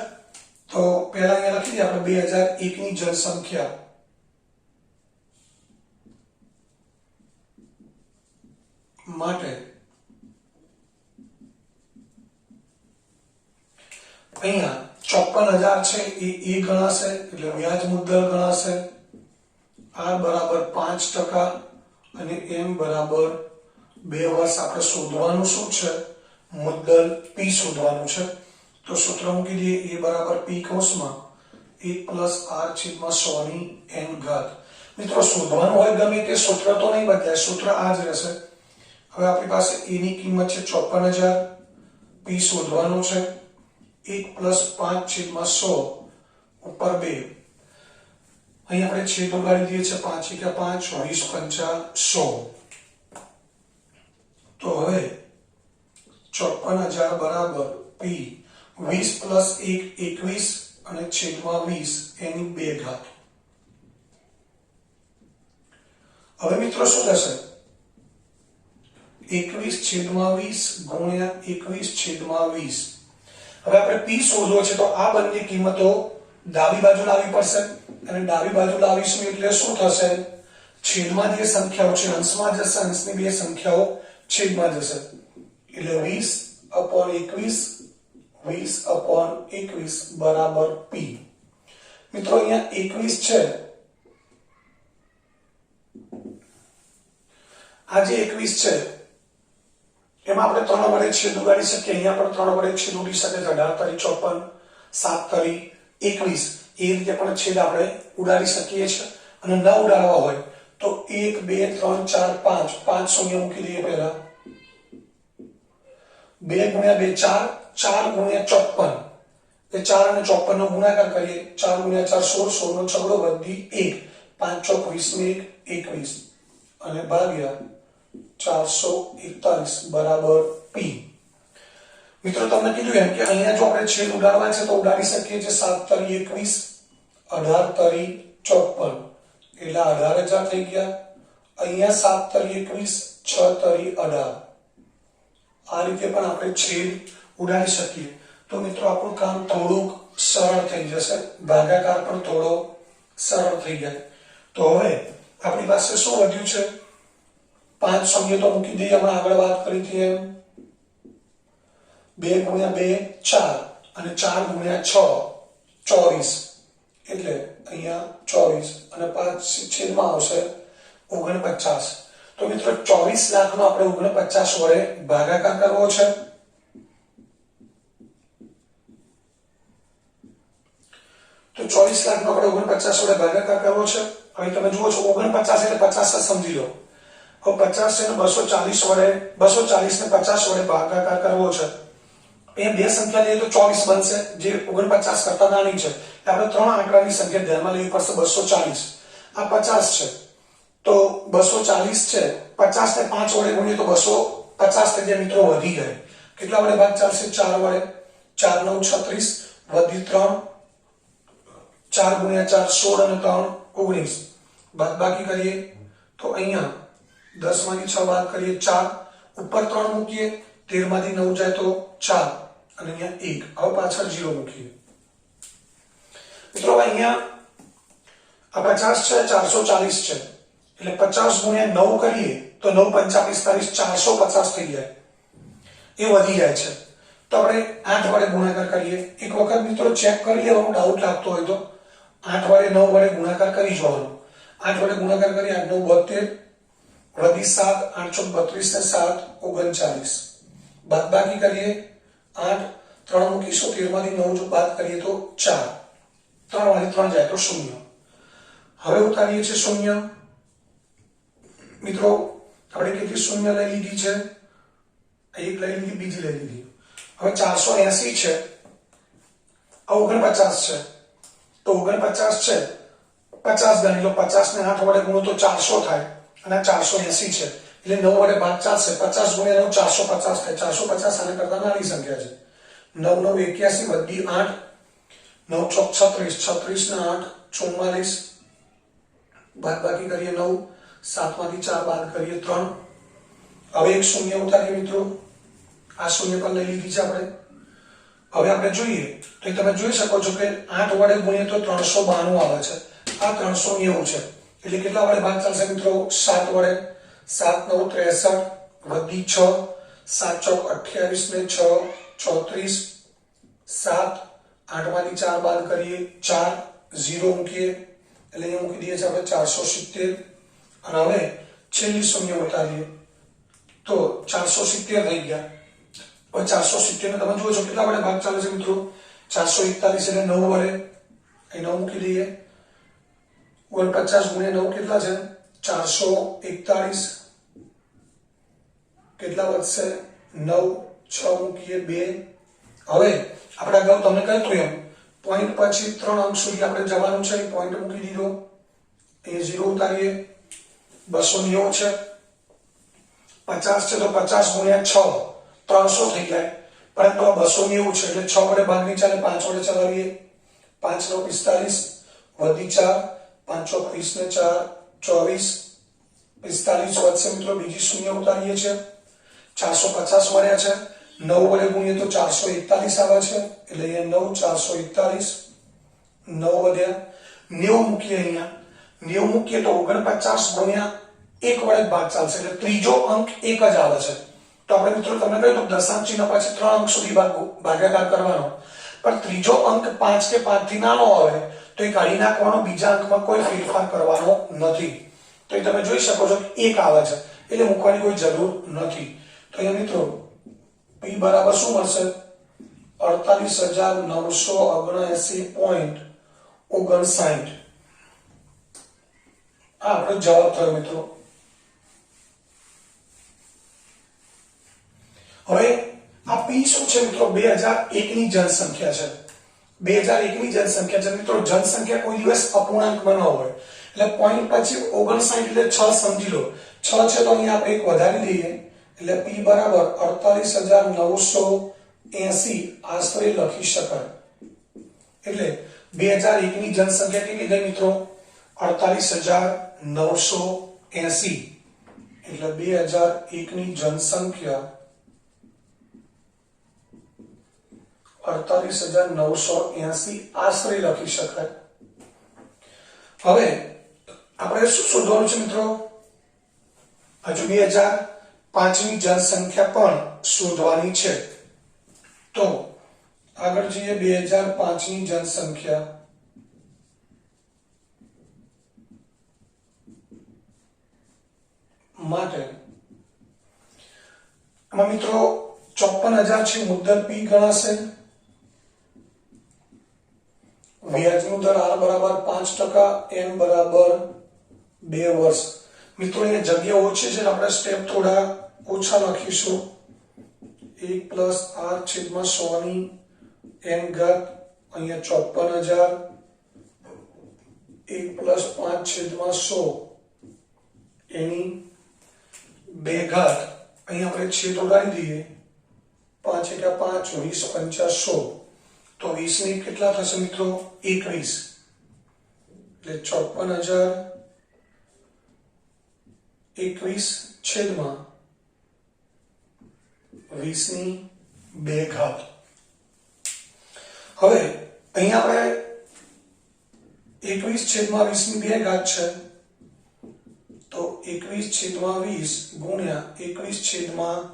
તો પહેલા અહીંયા લખી દઈએ આપણે 2001 ની જનસંખ્યા. માટે અહીંયા 54000 છે એ ગણાશે એટલે વ્યાજ મુદ્દલ ગણાશે. R બરાબર 5% અને M બરાબર 2 વર્ષ. આપણે શોધવાનું શું છે? મુદ્દલ P શોધવાનું છે. તો સૂત્ર મૂકી દઈએ A બરાબર P કૌંસમાં 1 + R/100 ની n ઘાત. મિત્રો શોધવાનું હોય ગમે તે સૂત્ર તો નહીં બદલાય, સૂત્ર આ જ રહેશે. હવે આપણી પાસે A ની કિંમત છે 54000, P શોધવાનું છે 1 + 5/100 ઉપર 2. અહીં આપણે છેદ ઉડાડી દઈએ છીએ 5 × 5 20 × 100. તો હવે 54000 બરાબર P 20 + 1 21 અને છેદમાં 20 એની 2 ઘાત. હવે મિત્રો શું થશે? 21/20 ગુણ્યા 21/20. હવે આપણે P શોધવો છે તો આ બંને કિંમતો ડાબી બાજુ લાવવી પડશે અને ડાબી બાજુ લાવીશું એટલે શું થશે? છેદમાં જે સંખ્યાઓ છે અંશમાં જશે, અંશની બે સંખ્યાઓ છેદમાં જશે એટલે 20/21 20/21 બરાબર P. મિત્રો અહીંયા 21 છે, આ જે 21 છે એમાં આપણે 3 વડે છેદ ઉડાડી શકીએ. અહીંયા પણ 3 વડે છેદ ઉડી શકે છે. 18 × 54 7 × 21 એ રીતે પણ છેદ આપણે ઉડાડી શકીએ છીએ. અને ન ઉડાડવા હોય તો 1 2 3 4 5 5 શૂન્ય મૂકી દઈએ. પહેલા 2 × 2 4 4 × 54 એ 4 અને 54 નો ગુણાકાર કરીએ. 4 × 4 16 16 નો છગડો વધી 1 5 ચોક 20 21 અને ભાગ્યા 441 બરાબર P. મિત્રો તમને કીધું એમ કે અહીંયા જો આપણે છેદ ઉડાડવા છે તો ઉડાડી શકીએ છીએ. 7 × 21 18 × 54 એટલે 18000 થઈ ગયા. અહીંયા 7 × 21 6 × 18 આ રીતે પણ આપણે છેદ ઉડાડી શકીએ. તો મિત્રો આપણું કામ થોડુંક સરળ થઈ જશે, ભાગાકાર પણ થોડો સરળ થઈ જાય. તો હવે આપણી પાસે શું વધ્યું છે? 5 સંખ્યા તો મૂકી દઈએ, હમણાં આગળ વાત કરી હતી એમ. 2 × 2 4 અને 4 × 6 24 એટલે અહીંયા 24 અને 5 છેદમાં આવશે 49. તો મિત્રો 24 લાખનો આપણે 49 વડે ભાગાકાર કરવો છે. તો તો 24 લાખનો આપણે 49 વડે ભાગાકાર કરવો છે. હવે તમે જુઓ છો 49 એટલે 50 જ સમજી લો. હવે 50 છે ને 240 વડે 240 ને 50 વડે ભાગાકાર કરવો છે. અહીંયા બે સંખ્યા લઈએ તો 24 બનશે, જે 49 કરતા નાની છે. આપણે ત્રણ આંકડાની સંખ્યા ધ્યાનમાં લેવી પડશે. 240 આ 50 છે તો 240 છે, 50 ને 5 વડે ગુણીએ તો 250 થઈ જાય મિત્રો, વધી જાય. કેટલા વડે ભાગ ચાલશે? 4 વડે. 4 9 36 વધી 3, 4 ગુણ્યા 4 16 અને 3 19. બાદબાકી કરીએ તો અહીંયા 10 માંથી 6 બાદ કરીએ 4, ઉપર 3 મૂકીએ, 13 માંથી 9 જાય તો 4 અને અહીંયા 1. હવે પાછળ 0 મૂકીએ. મિત્રો અહીંયા આ 50 છે, 440 છે, એટલે 50 ગુણ્યા 9 કરીએ તો 9 5 45 450 થઈ જાય. એ વધી જાય છે તો આપણે 8 વડે ગુણાકાર કરીએ. એક વખત મિત્રો ચેક કરી લેવાનું, ડાઉટ લાગતો હોય તો 8 વડે 9 વડે ગુણાકાર કરી જોવાનો. 8 વડે ગુણાકાર કરીએ 8 9 72 વધી 7 8 ચોક 32 ને 7 39. બાદબાકી કરીએ 8, 3 મૂકીશું, 13 માંથી 9 જો બાદ કરીએ તો 4, 3 માંથી 3 જાય તો 0. હવે ઉતારીએ છીએ 0. મિત્રો આપણે કેટલી 0 લઈ લીધી છે? એક લઈ લીધી, બીજી લઈ લીધી. હવે 480 છે, 49 છે તો 49 છે 50 ગણી લો. 50 ને 8 વડે ગુણો તો 400 થાય અને 480 છે એટલે 9 વડે ભાગ ચાલશે. 50 ગુણ્યા 9 450 થાય. 450 આને કરતા નાની સંખ્યા છે. 9 9 81 વધી 8, 9 ચોક 36 36 ને 8 44. બાદબાકી કરીએ 9, 7 માંથી 4 બાદ કરીએ 3. હવે એક શૂન્ય ઉતારીએ મિત્રો. આ શૂન્ય પર લઈ લીધી છે આપણે. હવે આપણે જોઈએ તો તમે જોઈ શકો છો કે 8 વડે ગુણીએ તો 392 આવે છે. આ 390 છે એટલે કેટલા વડે ભાગ ચાલશે મિત્રો? 7 વડે. 7 9 63 વધી 6, 7 ચોક 28 ને 6 34. 7 8 માંથી 4 બાદ કરીએ 4, 0 મૂકીએ એટલે અહીંયા મૂકી દઈએ છીએ આપણે 470. અને હવે છેલ્લી શૂન્ય ઉતારીએ તો 470 થઈ ગયા. હવે 470 ને તમે જુઓ છો કેટલા વડે ભાગ ચાલે છે મિત્રો? 441 એટલે 9 વડે. અહીં 9 મૂકી દઈએ. 49 ગુણ્યા 9 કેટલા છે? 441. કેટલા વધશે? 9, 6 મૂકીએ 2. હવે આપણે અગાઉ તમને કહ્યું હતું એમ પોઈન્ટ પછી 3 અંક સુધી આપણે જવાનું છે. પોઈન્ટ મૂકી દીધો. એ 0 ઉતારીએ. 290 છે, 50 છે તો 50 ગુણ્યા 6 300 થઈ જાય. પરંતુ આ 290 છે એટલે 6 વડે ભાગ નહીં ચાલે, 5 વડે ચલાવીએ. 5 9 45 વધી 4, 5 ચોક 20 ને 4 24. 45 વધશે મિત્રો. બીજી શૂન્ય ઉતારીએ છીએ. 450 મળ્યા છે. 9 વડે ગુણીએ તો 441 આવે છે એટલે અહીંયા 9 441. 9 વધ્યા. 90 મૂકીએ. અહીંયા 90 મૂકીએ તો 49 ગુણ્યા 1 વડે ભાગ ચાલશે એટલે ત્રીજો અંક 1 જ આવે છે. તો આપણે મિત્રો તમને કહ્યું તો દશાંશ ચિહ્ન પછી 3 અંક સુધી ભાગાકાર કરવાનો. પણ ત્રીજો અંક 5 કે 5 થી નાનો આવે તો એ કાઢી નાખવાનો. બીજા અંકમાં કોઈ ફેરફાર કરવાનો નથી. તો એ તમે જોઈ શકો છો કે 1 આવે છે એટલે મૂકવાની કોઈ જરૂર નથી. તો અહીંયા મિત્રો p બરાબર શું મળશે? 48,979.59. આ આપણો જવાબ થયો મિત્રો. હવે આ p શું છે મિત્રો? 2001 ની જનસંખ્યા છે. 2001 ની જનસંખ્યા છે મિત્રો. જનસંખ્યા કોઈ દિવસ અપૂર્ણાંકમાં ન હોય એટલે પોઈન્ટ પછી 59 એટલે 6 સમજી લો. 6 છે તો અહીંયા આપણે એક વધારી દઈએ એટલે p બરાબર 48,980 આશરે લખી શકાય. એટલે 2001 ની જનસંખ્યા કેટલી ગઈ મિત્રો? 48,980. એટલે 2001 ની જનસંખ્યા 48,980 આશરે લખી શકાય. હવે આપણે શું શોધવાનું છે મિત્રો? હજુ 2005 ની જનસંખ્યા પણ શોધવાની છે. તો આગળ જઈએ. 2005 ની જનસંખ્યા માટે આમાં મિત્રો 54,000 છે. મુદ્દલ p ગણાશે. વ્યાજનો દર 5%, n બરાબર 2 વર્ષ। મિત્રો અહીંયા જગ્યા ઓછી છે, આપણે સ્ટેપ થોડા ઓછા લખીશું। 1 + r/100 ની n ઘાત, અહીંયા 54,000, 1 + 5/100 એની 2 ઘાત, અહીંયા આપણે છેદ ઉડાડી દઈએ, 5 × 5 = 20, 5 × 100, તો 20 ની કેટલા થશે મિત્રો? 21, એટલે 54,000 21 છેદમાં 20 ની 2 ઘાત। હવે અહીંયા આપણે 21 છેદમાં 20 ની 2 ઘાત છે, તો 21 છેદમાં 20 ગુણ્યા 21 છેદમાં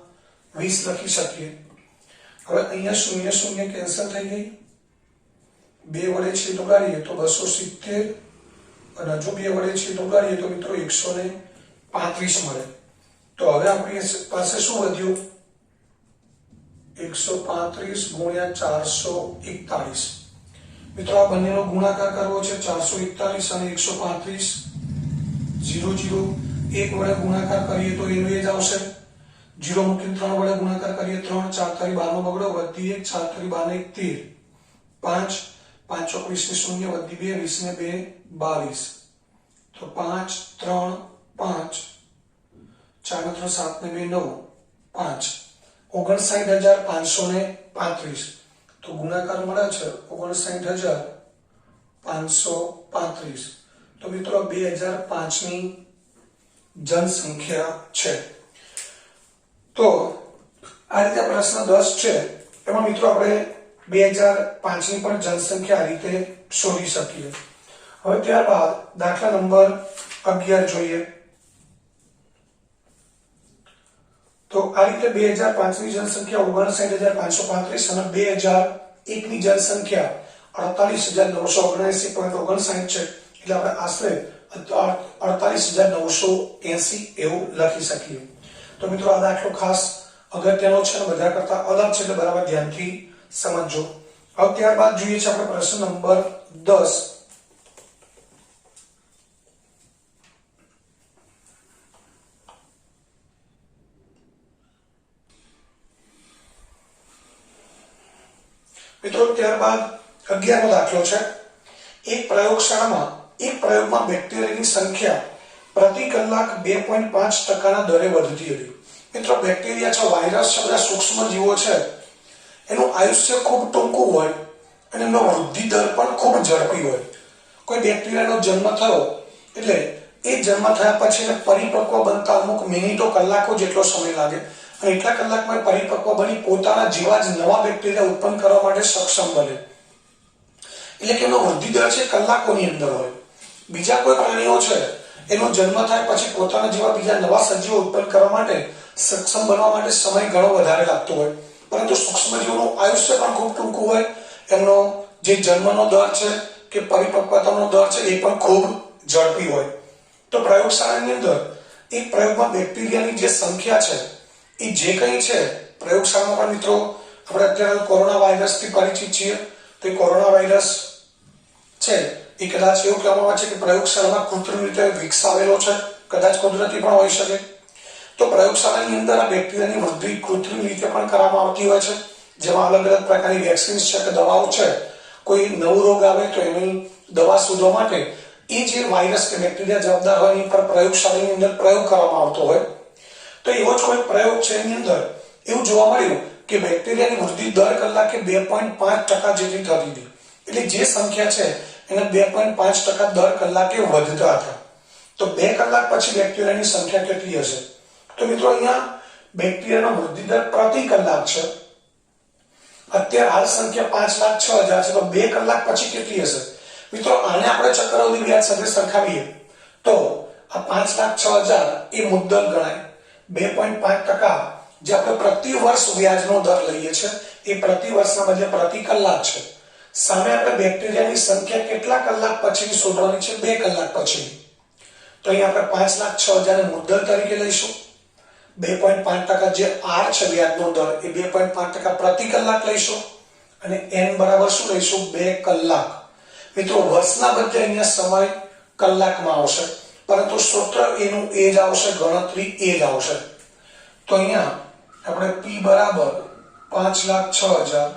20 લખી શકીએ। હવે અહીંયા 0 0 કેન્સલ થઈ ગઈ, 2 વડે છેદ ઉડાડીએ તો 270, અને જો 2 વડે છેદ ઉડાડીએ તો મિત્રો 135 મળે। તો હવે આપણી પાસે શું વધ્યું? 135 ગુણ્યા 441। મિત્રો આ બંનેનો ગુણાકાર કરવો છે, 441 અને 135, 0 0, 1 વડે ગુણાકાર કરીએ તો એનો એ જ આવશે, 0 મૂકીને 3 વડે ગુણાકાર કરીએ 3, 4 × 12 બગડો, વધી 1, 4 × 12 13, 5, 5 × 20 0, વધી 2, 20 ને 2 22, તો 5 3 5, 4 ને 3 7 ને 2 9, 5, 59,535, તો ગુણાકાર મળે છે 59,535। તો મિત્રો 2005 ની જનસંખ્યા છે। તો આ રીતે પ્રશ્ન 10 છે, એમાં મિત્રો આપણે 2005 ની પણ જનસંખ્યા આ રીતે શોધી શકીએ। હવે ત્યારબાદ દાખલા નંબર 11 જોઈએ। તો આ રીતે 2005 ની જનસંખ્યા 59,535 અને 2001 ની જનસંખ્યા 48,979.59 છે, એટલે આપણે આશરે 48,980 એવું લખી શકીએ। તો મિત્રો આ દાખલો ખાસ અગત્યનો છે અને બધા કરતા અલગ છે, એટલે બરાબર ધ્યાનથી સમજજો। હવે ત્યારબાદ જોઈએ છે આપણે પ્રશ્ન નંબર 10। મિત્રો ત્યારબાદ 11મો દાખલો છે। એક પ્રયોગશાળામાં એક પ્રયોગમાં બેક્ટેરિયાની સંખ્યા પ્રતિ કલાક 2.5% દરે વધતી હતી। મિત્રો બેક્ટેરિયા છે, વાયરસ છે, બધા સૂક્ષ્મ જીવો છે, એનું આયુષ્ય ખૂબ ટૂંકું હોય અને એનો વૃદ્ધિ દર પણ ખૂબ ઝડપી હોય। કોઈ બેક્ટેરિયાનો જન્મ થયો એટલે એ જન્મ થયા પછી એને પરિપક્વ બનતા અમુક મિનિટો, કલાકો જેટલો સમય લાગે, અને એટલા કલાકમાં પરિપક્વ બની પોતાના જેવા જ નવા બેક્ટેરિયા ઉત્પન્ન કરવા માટે સક્ષમ બને, એટલે કે એનો વૃદ્ધિ દર છે કલાકોની અંદર હોય। બીજા કોઈ પ્રાણીઓ છે, એનો જન્મ થાય પછી પોતાના જેવા બીજા નવા સજીવો ઉત્પન્ન કરવા માટે સક્ષમ બનવા માટે સમય ઘણો વધારે લાગતો હોય, પરંતુ સૂક્ષ્મજીવોનું આયુષ્ય પણ ખૂબ ટૂંકું હોય, એમનો જે જન્મનો દર છે કે પરિપક્વતાનો દર છે એ પણ ખૂબ ઝડપી હોય। તો પ્રયોગશાળાની અંદર એક પ્રયોગમાં બેક્ટેરિયાની જે સંખ્યા છે એ જે કંઈ છે, પ્રયોગશાળામાં પણ મિત્રો આપણે અત્યારે કોરોના વાયરસથી પરિચિત છીએ, તો એ કોરોના વાયરસ છે એ કદાચ એવું કહેવામાં આવે છે કે પ્રયોગશાળામાં કૃત્રિમ રીતે વિકસાવેલો છે, કદાચ કુદરતી પણ હોઈ શકે। તો પ્રયોગશાળાની અંદર આ બેક્ટેરિયાની વૃદ્ધિ કૃત્રિમ રીતે પણ કરવામાં આવતી હોય છે, જેમાં અલગ અલગ પ્રકારની વેક્સિન્સ છે કે દવાઓ છે, કોઈ નવો રોગ આવે તો એની દવા શોધવા માટે એ જે વાયરસ કે બેક્ટેરિયા જવાબદાર હોય એની પર પ્રયોગશાળાની અંદર પ્રયોગ કરવામાં આવતો હોય। તો એવો જ કોઈ પ્રયોગ છે, એની અંદર એવું જોવા મળ્યું કે બેક્ટેરિયાની વૃદ્ધિ દર કલાકે 2.5% જેટલી થતી હતી, એટલે જે સંખ્યા છે એને 2.5% દર કલાકે વધતા હતા। તો 2 કલાક પછી બેક્ટેરિયાની સંખ્યા કેટલી હશે? તો મિત્રો અહીંયા બેક્ટેરિયાનો વૃદ્ધિ દર પ્રતિ કલાક છે, અત્યારે હાલ સંખ્યા 5,06,000 છે, તો 2 કલાક પછી કેટલી હશે? મિત્રો આને આપણે ચક્રવૃદ્ધિ વ્યાજ સાથે સરખાવીએ તો આ 5,06,000 એ મુદ્દલ ગણાય, 2.5% જે આપણે પ્રતિ વર્ષ વ્યાજનો દર લઈએ છીએ એ પ્રતિ વર્ષના બદલે પ્રતિ કલાક છે। સામે આપણે બેક્ટેરિયાની સંખ્યા કેટલા કલાક પછીની શોધવાની છે? 2 કલાક પછી। તો અહીં આપણે 5,06,000 ને મુદ્દલ તરીકે લઈશું, 2.5% જે r છે વ્યાજનો દર એ 2.5% પ્રતિ કલાક લઈશું, અને n બરાબર શું લઈશું? 2 કલાક। મિત્રો વર્ષના બદલે અહીંયા સમય કલાકમાં આવશે, પરંતુ સૂત્ર એનું એ જ આવશે, ગણતરી એ જ આવશે. તો અહીંયા આપણે P બરાબર 5,06,000,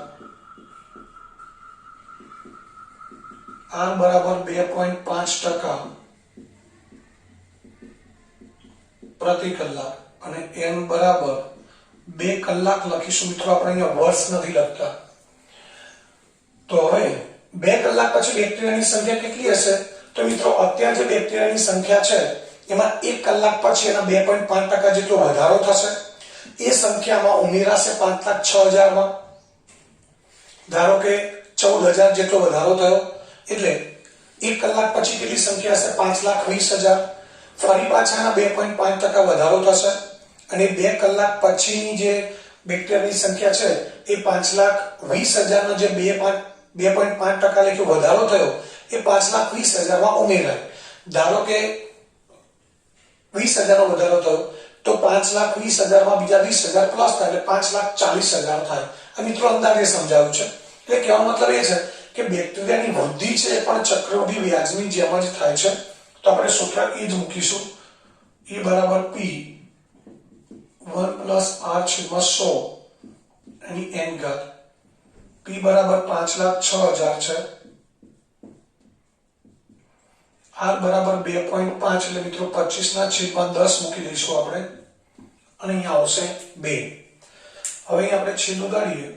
R બરાબર 2.5% પ્રતિ કલાક અને N બરાબર 2 કલાક લખીશું. મિત્રો આપણે અહીંયા વર્ષ નથી લખતા. તો હવે 2 કલાક પછી બેક્ટેરિયાની સંખ્યા કેટલી હશે? તો મિત્રો અત્યારે જે બેક્ટેરિયાની સંખ્યા છે એમાં 1 કલાક પછી એના 2.5% જેટલો વધારો થશે. એ સંખ્યામાં ઉમેરાશે 5,06,000 માં. ધારો કે 14,000 જેટલો વધારો થયો, એટલે 1 કલાક પછી કેટલી સંખ્યા હશે? 5,20,000. ફરી પાછા એના 2.5% વધારો થશે અને 2 કલાક પછીની જે બેક્ટેરિયાની સંખ્યા છે એ 5,20,000 નો જે 2.5% લેખે વધારો થયો એ 5,20,000 માં ઉમેરાય. ધારો કે 20,000 નો વધારો થયો તો 5,20,000 માં બીજા 20,000 પ્લસ થાય એટલે 5,40,000 થાય. આ મિત્રો અંદાજે સમજાવ્યું છે. એટલે કહેવાનો મતલબ એ છે કે બેક્ટેરિયાની વૃદ્ધિ છે એ પણ ચક્રવૃદ્ધિ વ્યાજની જેમ જ થાય છે. તો આપણે સૂત્ર એ જ મૂકીશું, E બરાબર P 1 + R/100 એની n ઘાત. P બરાબર 5,06,000 છે, R બરાબર 2.5 એટલે મિત્રો 25/10 મૂકી દઈશું આપણે અને અહીંયા આવશે 2. હવે અહીં આપણે છેદ ઉડાડીએ,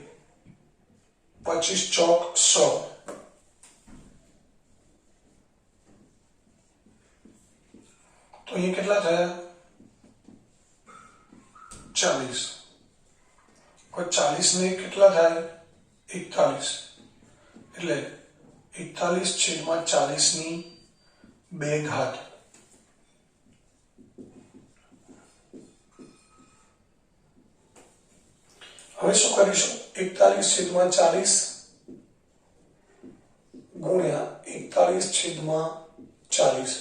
25 ચોક 100. તો અહીંયા કેટલા થયા? 40. કોઈ 40 ને કેટલા થાય? 41. એટલે 41/40 ની 2 ઘાત. હવે શું કરીશું? 41/40 ગુણ્યા 41/40.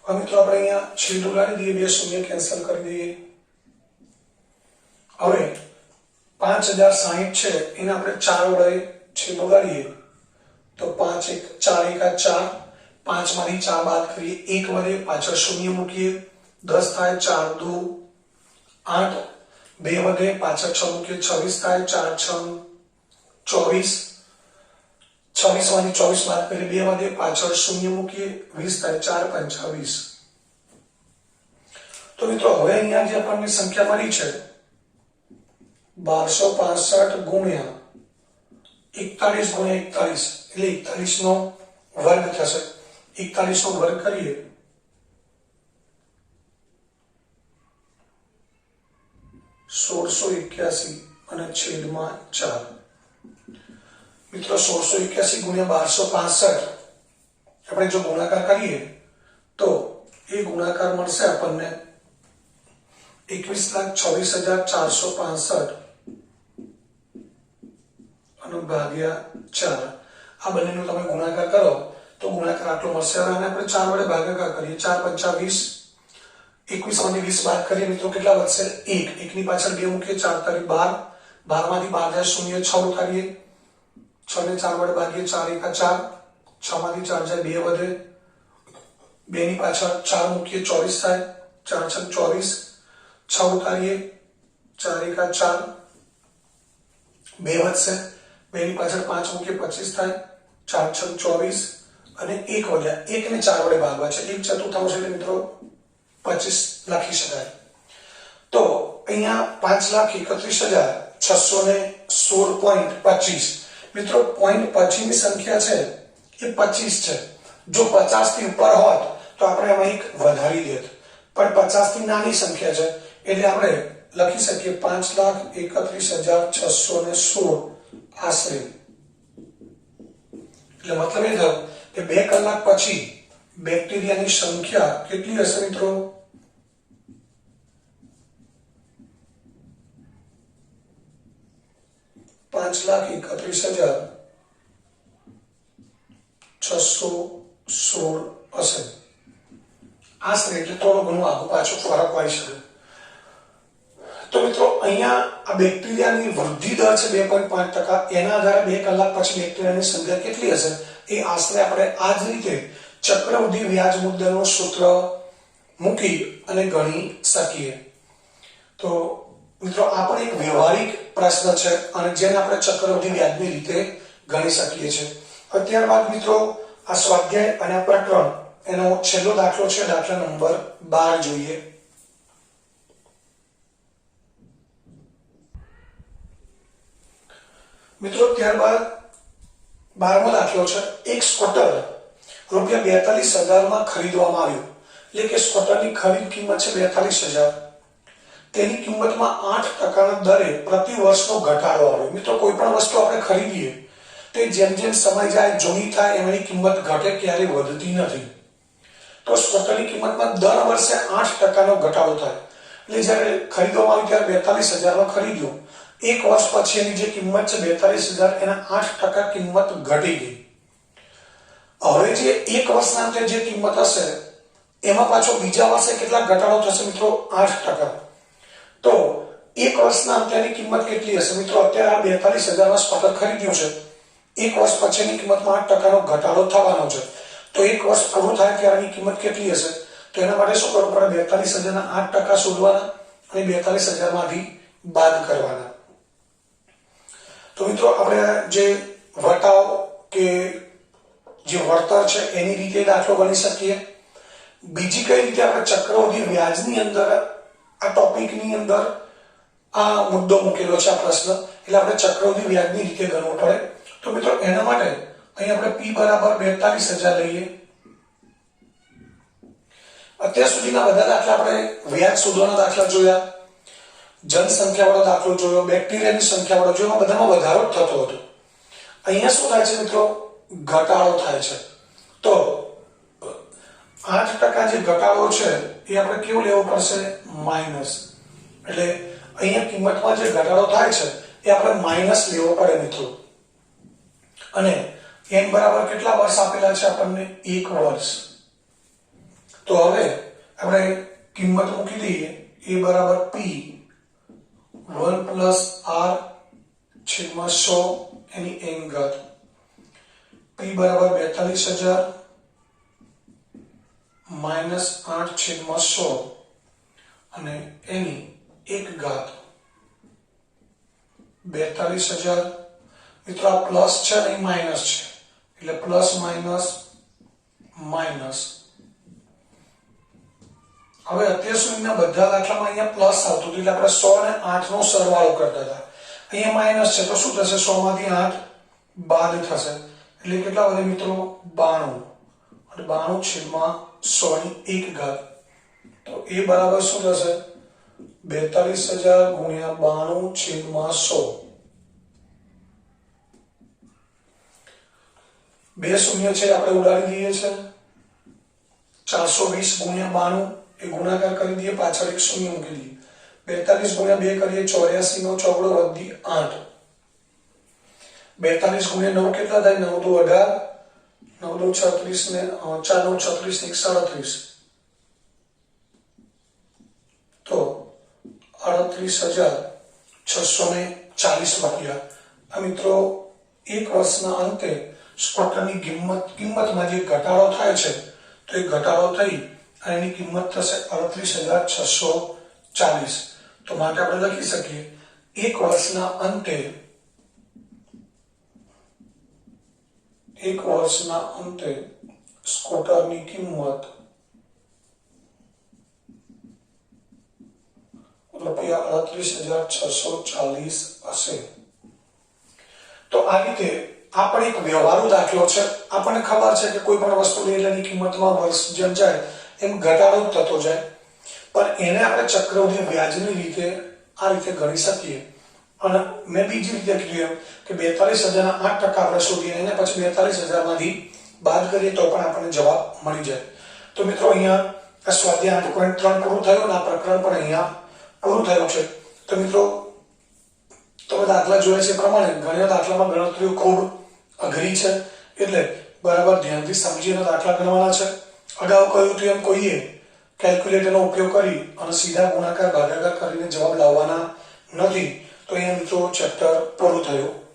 હવે મિત્રો આપણે અહીંયા છેદ ઉડાડી દઈએ, 2 શૂન્ય કેન્સલ કરી દઈએ. હવે 5,060 છે એને આપણે 4 વડે છેદ ઉડાડીએ તો 5 1 4 1 4, 5 માંથી 4 બાદ કરીએ, 1 વધે, પાછળ શૂન્ય મૂકીએ, 10 થાય, 4 2 8, 2 વધે, પાછળ 6 મૂકીએ, 26 થાય, 4 6 24, 26 માંથી 24 બાદ કરીએ, 2 વધે, પાછળ શૂન્ય મૂકીએ, 20 થાય, 4 5 20. તો મિત્રો હવે અહીંયા જે આપણને સંખ્યા મળી છે 1265 ગુણ્યા 41 ગુણ્યા 41 એટલે 41 નો વર્ગ થશે. 41 નો વર્ગ કરીએ (1681) અને છેદમાં 4. મિત્રો 1681 ગુણ્યા 1265 આપણે જો ગુણાકાર કરીએ તો એ ગુણાકાર મળશે આપણને 21,26,465 અને ભાગ્યા 4. આ બંનેનો તમે ગુણાકાર કરો તો ગુણાકાર આટલો મળશે. હવે આને આપણે 4 વડે ભાગાકાર કરીએ, 4 5 20, 21 માંથી 20 બાદ કરીએ મિત્રો કેટલા વધશે? 1. 1 ની પાછળ 2 મૂકીએ, 4 તારી 12, 12 માંથી 12 જાય શૂન્ય, 6 ઉતારીએ, 6 ને 4 વડે ભાગીએ, 4 1 4, 6 માંથી 4 જાય 2 વધે, 2 ની પાછળ 4 મૂકીએ, 24 થાય, 4 6 24, 6 ઉતારીએ, 4 1 4, 2 વધશે, 2 ની પાછળ 5 મૂકીએ, 25 થાય, 4 6 24 અને 1 વધ્યા, 1 ને 4 વડે ભાગવા છે, 1/4 એટલે મિત્રો 25 લખી શકાય. તો અહીંયા 5,31,616.25 મિત્રો પોઈન્ટ પછીની સંખ્યા છે એ 25 છે. જો 50 થી ઉપર હોત તો આપણે આમાં એક વધારી દેત, પણ 50 થી નાની સંખ્યા છે એટલે આપણે લખી શકીએ 5,31,616 આશરે. એટલે મતલબ એ થયો કે 2 કલાક પછી બેક્ટેરિયાની સંખ્યા કેટલી હશે મિત્રો? 5,31,616 હશે આશરે. એટલે થોડો ઘણો આગળ પાછો ફરક હોય શકે. તો મિત્રો અહીંયા આ બેક્ટેરિયાની વૃદ્ધિ દર છે 2.5%, એના આધારે 2 કલાક પછી બેક્ટેરિયાની સંખ્યા કેટલી હશે એ આશરે આપણે આ જ રીતે ચક્રવૃદ્ધિ વ્યાજ મુદ્દલનું સૂત્ર મૂકી અને ગણી શકીએ. તો મિત્રો આ પણ એક વ્યવહારિક પ્રશ્ન છે અને જેને આપણે ચક્રવૃદ્ધિ વ્યાજની રીતે ગણી શકીએ છીએ. ત્યારબાદ મિત્રો આ સ્વાધ્યાય અને પ્રકરણ એનો છેલ્લો દાખલો છે, દાખલા નંબર 12 જોઈએ. મિત્રો ત્યારબાદ 12મો દાખલો છે. એક સ્કૂટર ₹42,000 માં ખરીદવામાં આવ્યું, એટલે કે સ્કૂટરની ખરીદ કિંમત છે 42,000. તેની કિંમતમાં 8% દરે પ્રતિ વર્ષનો ઘટાડો આવ્યો. મિત્રો કોઈ પણ વસ્તુ આપણે ખરીદીએ તો જેમ જેમ સમય જાય જૂની થાય એની કિંમત ઘટે, ક્યારેય વધતી નથી. તો સ્કૂટરની કિંમતમાં દર વર્ષે 8%નો ઘટાડો થાય. એટલે જ્યારે ખરીદવામાં આવ્યું ત્યારે 42,000 માં ખરીદ્યું, એક વર્ષ પછી એની જે કિંમત છે 42,000 એના 8% કિંમત ઘટી ગઈ. હવે જે એક વર્ષના અંતે જે કિંમત હશે એમાં પાછો બીજા વર્ષે કેટલા ઘટાડો થશે મિત્રો? 8%. તો એક વર્ષના અંતેની કિંમત કેટલી હશે મિત્રો? અત્યારે આ 42,000 માં સ્કૂટર ખરીદ્યું છે, એક વર્ષ પછીની કિંમતમાં 8%નો ઘટાડો થવાનો છે. તો એક વર્ષ પૂરું થાય ત્યારની કિંમત કેટલી હશે? તો એના માટે શું કરવું પડે? 42,000 ના 8% શોધવાના અને 42,000 માંથી બાદ કરવાના. તો મિત્રો આપણે જે વટાવ કે જે વળતર છે એની રીતે દાખલો ગણી શકીએ. બીજી કઈ રીતે આપણે ચક્રવૃદ્ધિ વ્યાજની અંદર આ ટોપિકની અંદર આ મુદ્દો મૂકેલો છે, આ પ્રશ્ન, એટલે આપણે ચક્રવૃદ્ધિ વ્યાજની રીતે ગણવું પડે. તો મિત્રો એના માટે અહીં આપણે p બરાબર 42,000 લઈએ. અત્યાર સુધીના બધા દાખલા આપણે વ્યાજ શોધવાના દાખલા જોયા, જનસંખ્યા વાળો દાખલો જોયો, બેક્ટેરિયાની સંખ્યા વાળો જોયો, બધામાં વધારો થતો હતો. અહીંયા શું થાય છે મિત્રો? ઘટાડો થાય છે. તો 8% જે ઘટાડો છે એ આપણે કેવું લેવું પડશે? માઇનસ. એટલે અહીંયા કિંમતમાં જે ઘટાડો થાય છે એ આપણે માઇનસ લેવો પડે મિત્રો. અને n બરાબર કેટલા વર્ષ આપેલા છે આપણને? 1 વર્ષ. તો હવે આપણે કિંમત મૂકી દઈએ. a બરાબર p 1 + r/100 એની n ઘાત. p બરાબર 42,000 માઇનસ 8/100 અને એની 1 ઘાત. 42,000 મિત્રો આ પ્લસ છે નહીં માઇનસ છે, એટલે પ્લસ માઇનસ માઇનસ. હવે અત્યાર સુધીના બધા દાખલામાં અહીંયા પ્લસ આવતું હતું, એટલે આપણે 100 અને 8 નો સરવાળો કરતા હતા. અહીંયા માઇનસ છે તો શું થશે? 100 માંથી 8 બાદ થશે, એટલે કેટલા વધે મિત્રો? 92. અને 92/100 ની 1 ઘાત. તો એ બરાબર શું થશે? 42,000 ગુણ્યા 92/100. બે શૂન્ય છે આપણે ઉડાડી દઈએ છે. 420 ગુણ્યા 92 એ ગુણાકાર કરી દઈએ, પાછળ એક શૂન્ય મૂકી દઈએ. 42 ગુણ્યા 2 કરીએ 84 નો ચોગડો વધી 8. 42 ગુણ્યા 9 કેટલા થાય? 9 દુ 18, 9 દુ 36 ને 4 9 36 ને 37. તો 38,640 રૂપિયા. આ મિત્રો એક વર્ષના અંતે સ્કૂટરની કિંમતમાં જે ઘટાડો થાય છે તો એ ઘટાડો થઈ અને એની કિંમત થશે 38,640. તો માટે આપણે લખી શકીએ એક વર્ષના અંતે સ્કૂટરની કિંમત ₹38,640 હશે. તો આ રીતે આ પણ એક વ્યવહારુ દાખલો છે. આપણને ખબર છે કે કોઈ પણ વસ્તુ લઈએ એની કિંમતમાં વર્ષ જેમ જાય એમ ઘટાડો થતો જાય, પણ એને આપણે ચક્રવૃદ્ધિ વ્યાજની રીતે આ રીતે ગણી શકીએ. અને મેં બીજી રીતે કીધું એમ કે 42,000 ના 8% આપણે શોધીએ, એને પછી 42,000 માંથી બાદ કરીએ તો પણ આપણને જવાબ મળી જાય. તો મિત્રો અહીંયા આ સ્વાધ્યાય 8.3 પૂરું થયું અને આ પ્રકરણ પણ અહીંયા પૂરું થયું છે. તો મિત્રો તમે દાખલા જોયા છે પ્રમાણે ઘણા દાખલામાં ગણતરીઓ ખૂબ અઘરી છે, એટલે બરાબર ધ્યાનથી સમજીને દાખલા ગણવાના છે. અગાઉ કહ્યું હતું એમ કોઈએ કેલ્ક્યુલેટરનો ઉપયોગ કરી અને સીધા ગુણાકાર ભાગાકાર કરીને જવાબ લાવવાના નથી. તો અહીંયા મિત્રો ચેપ્ટર પૂરું થયું.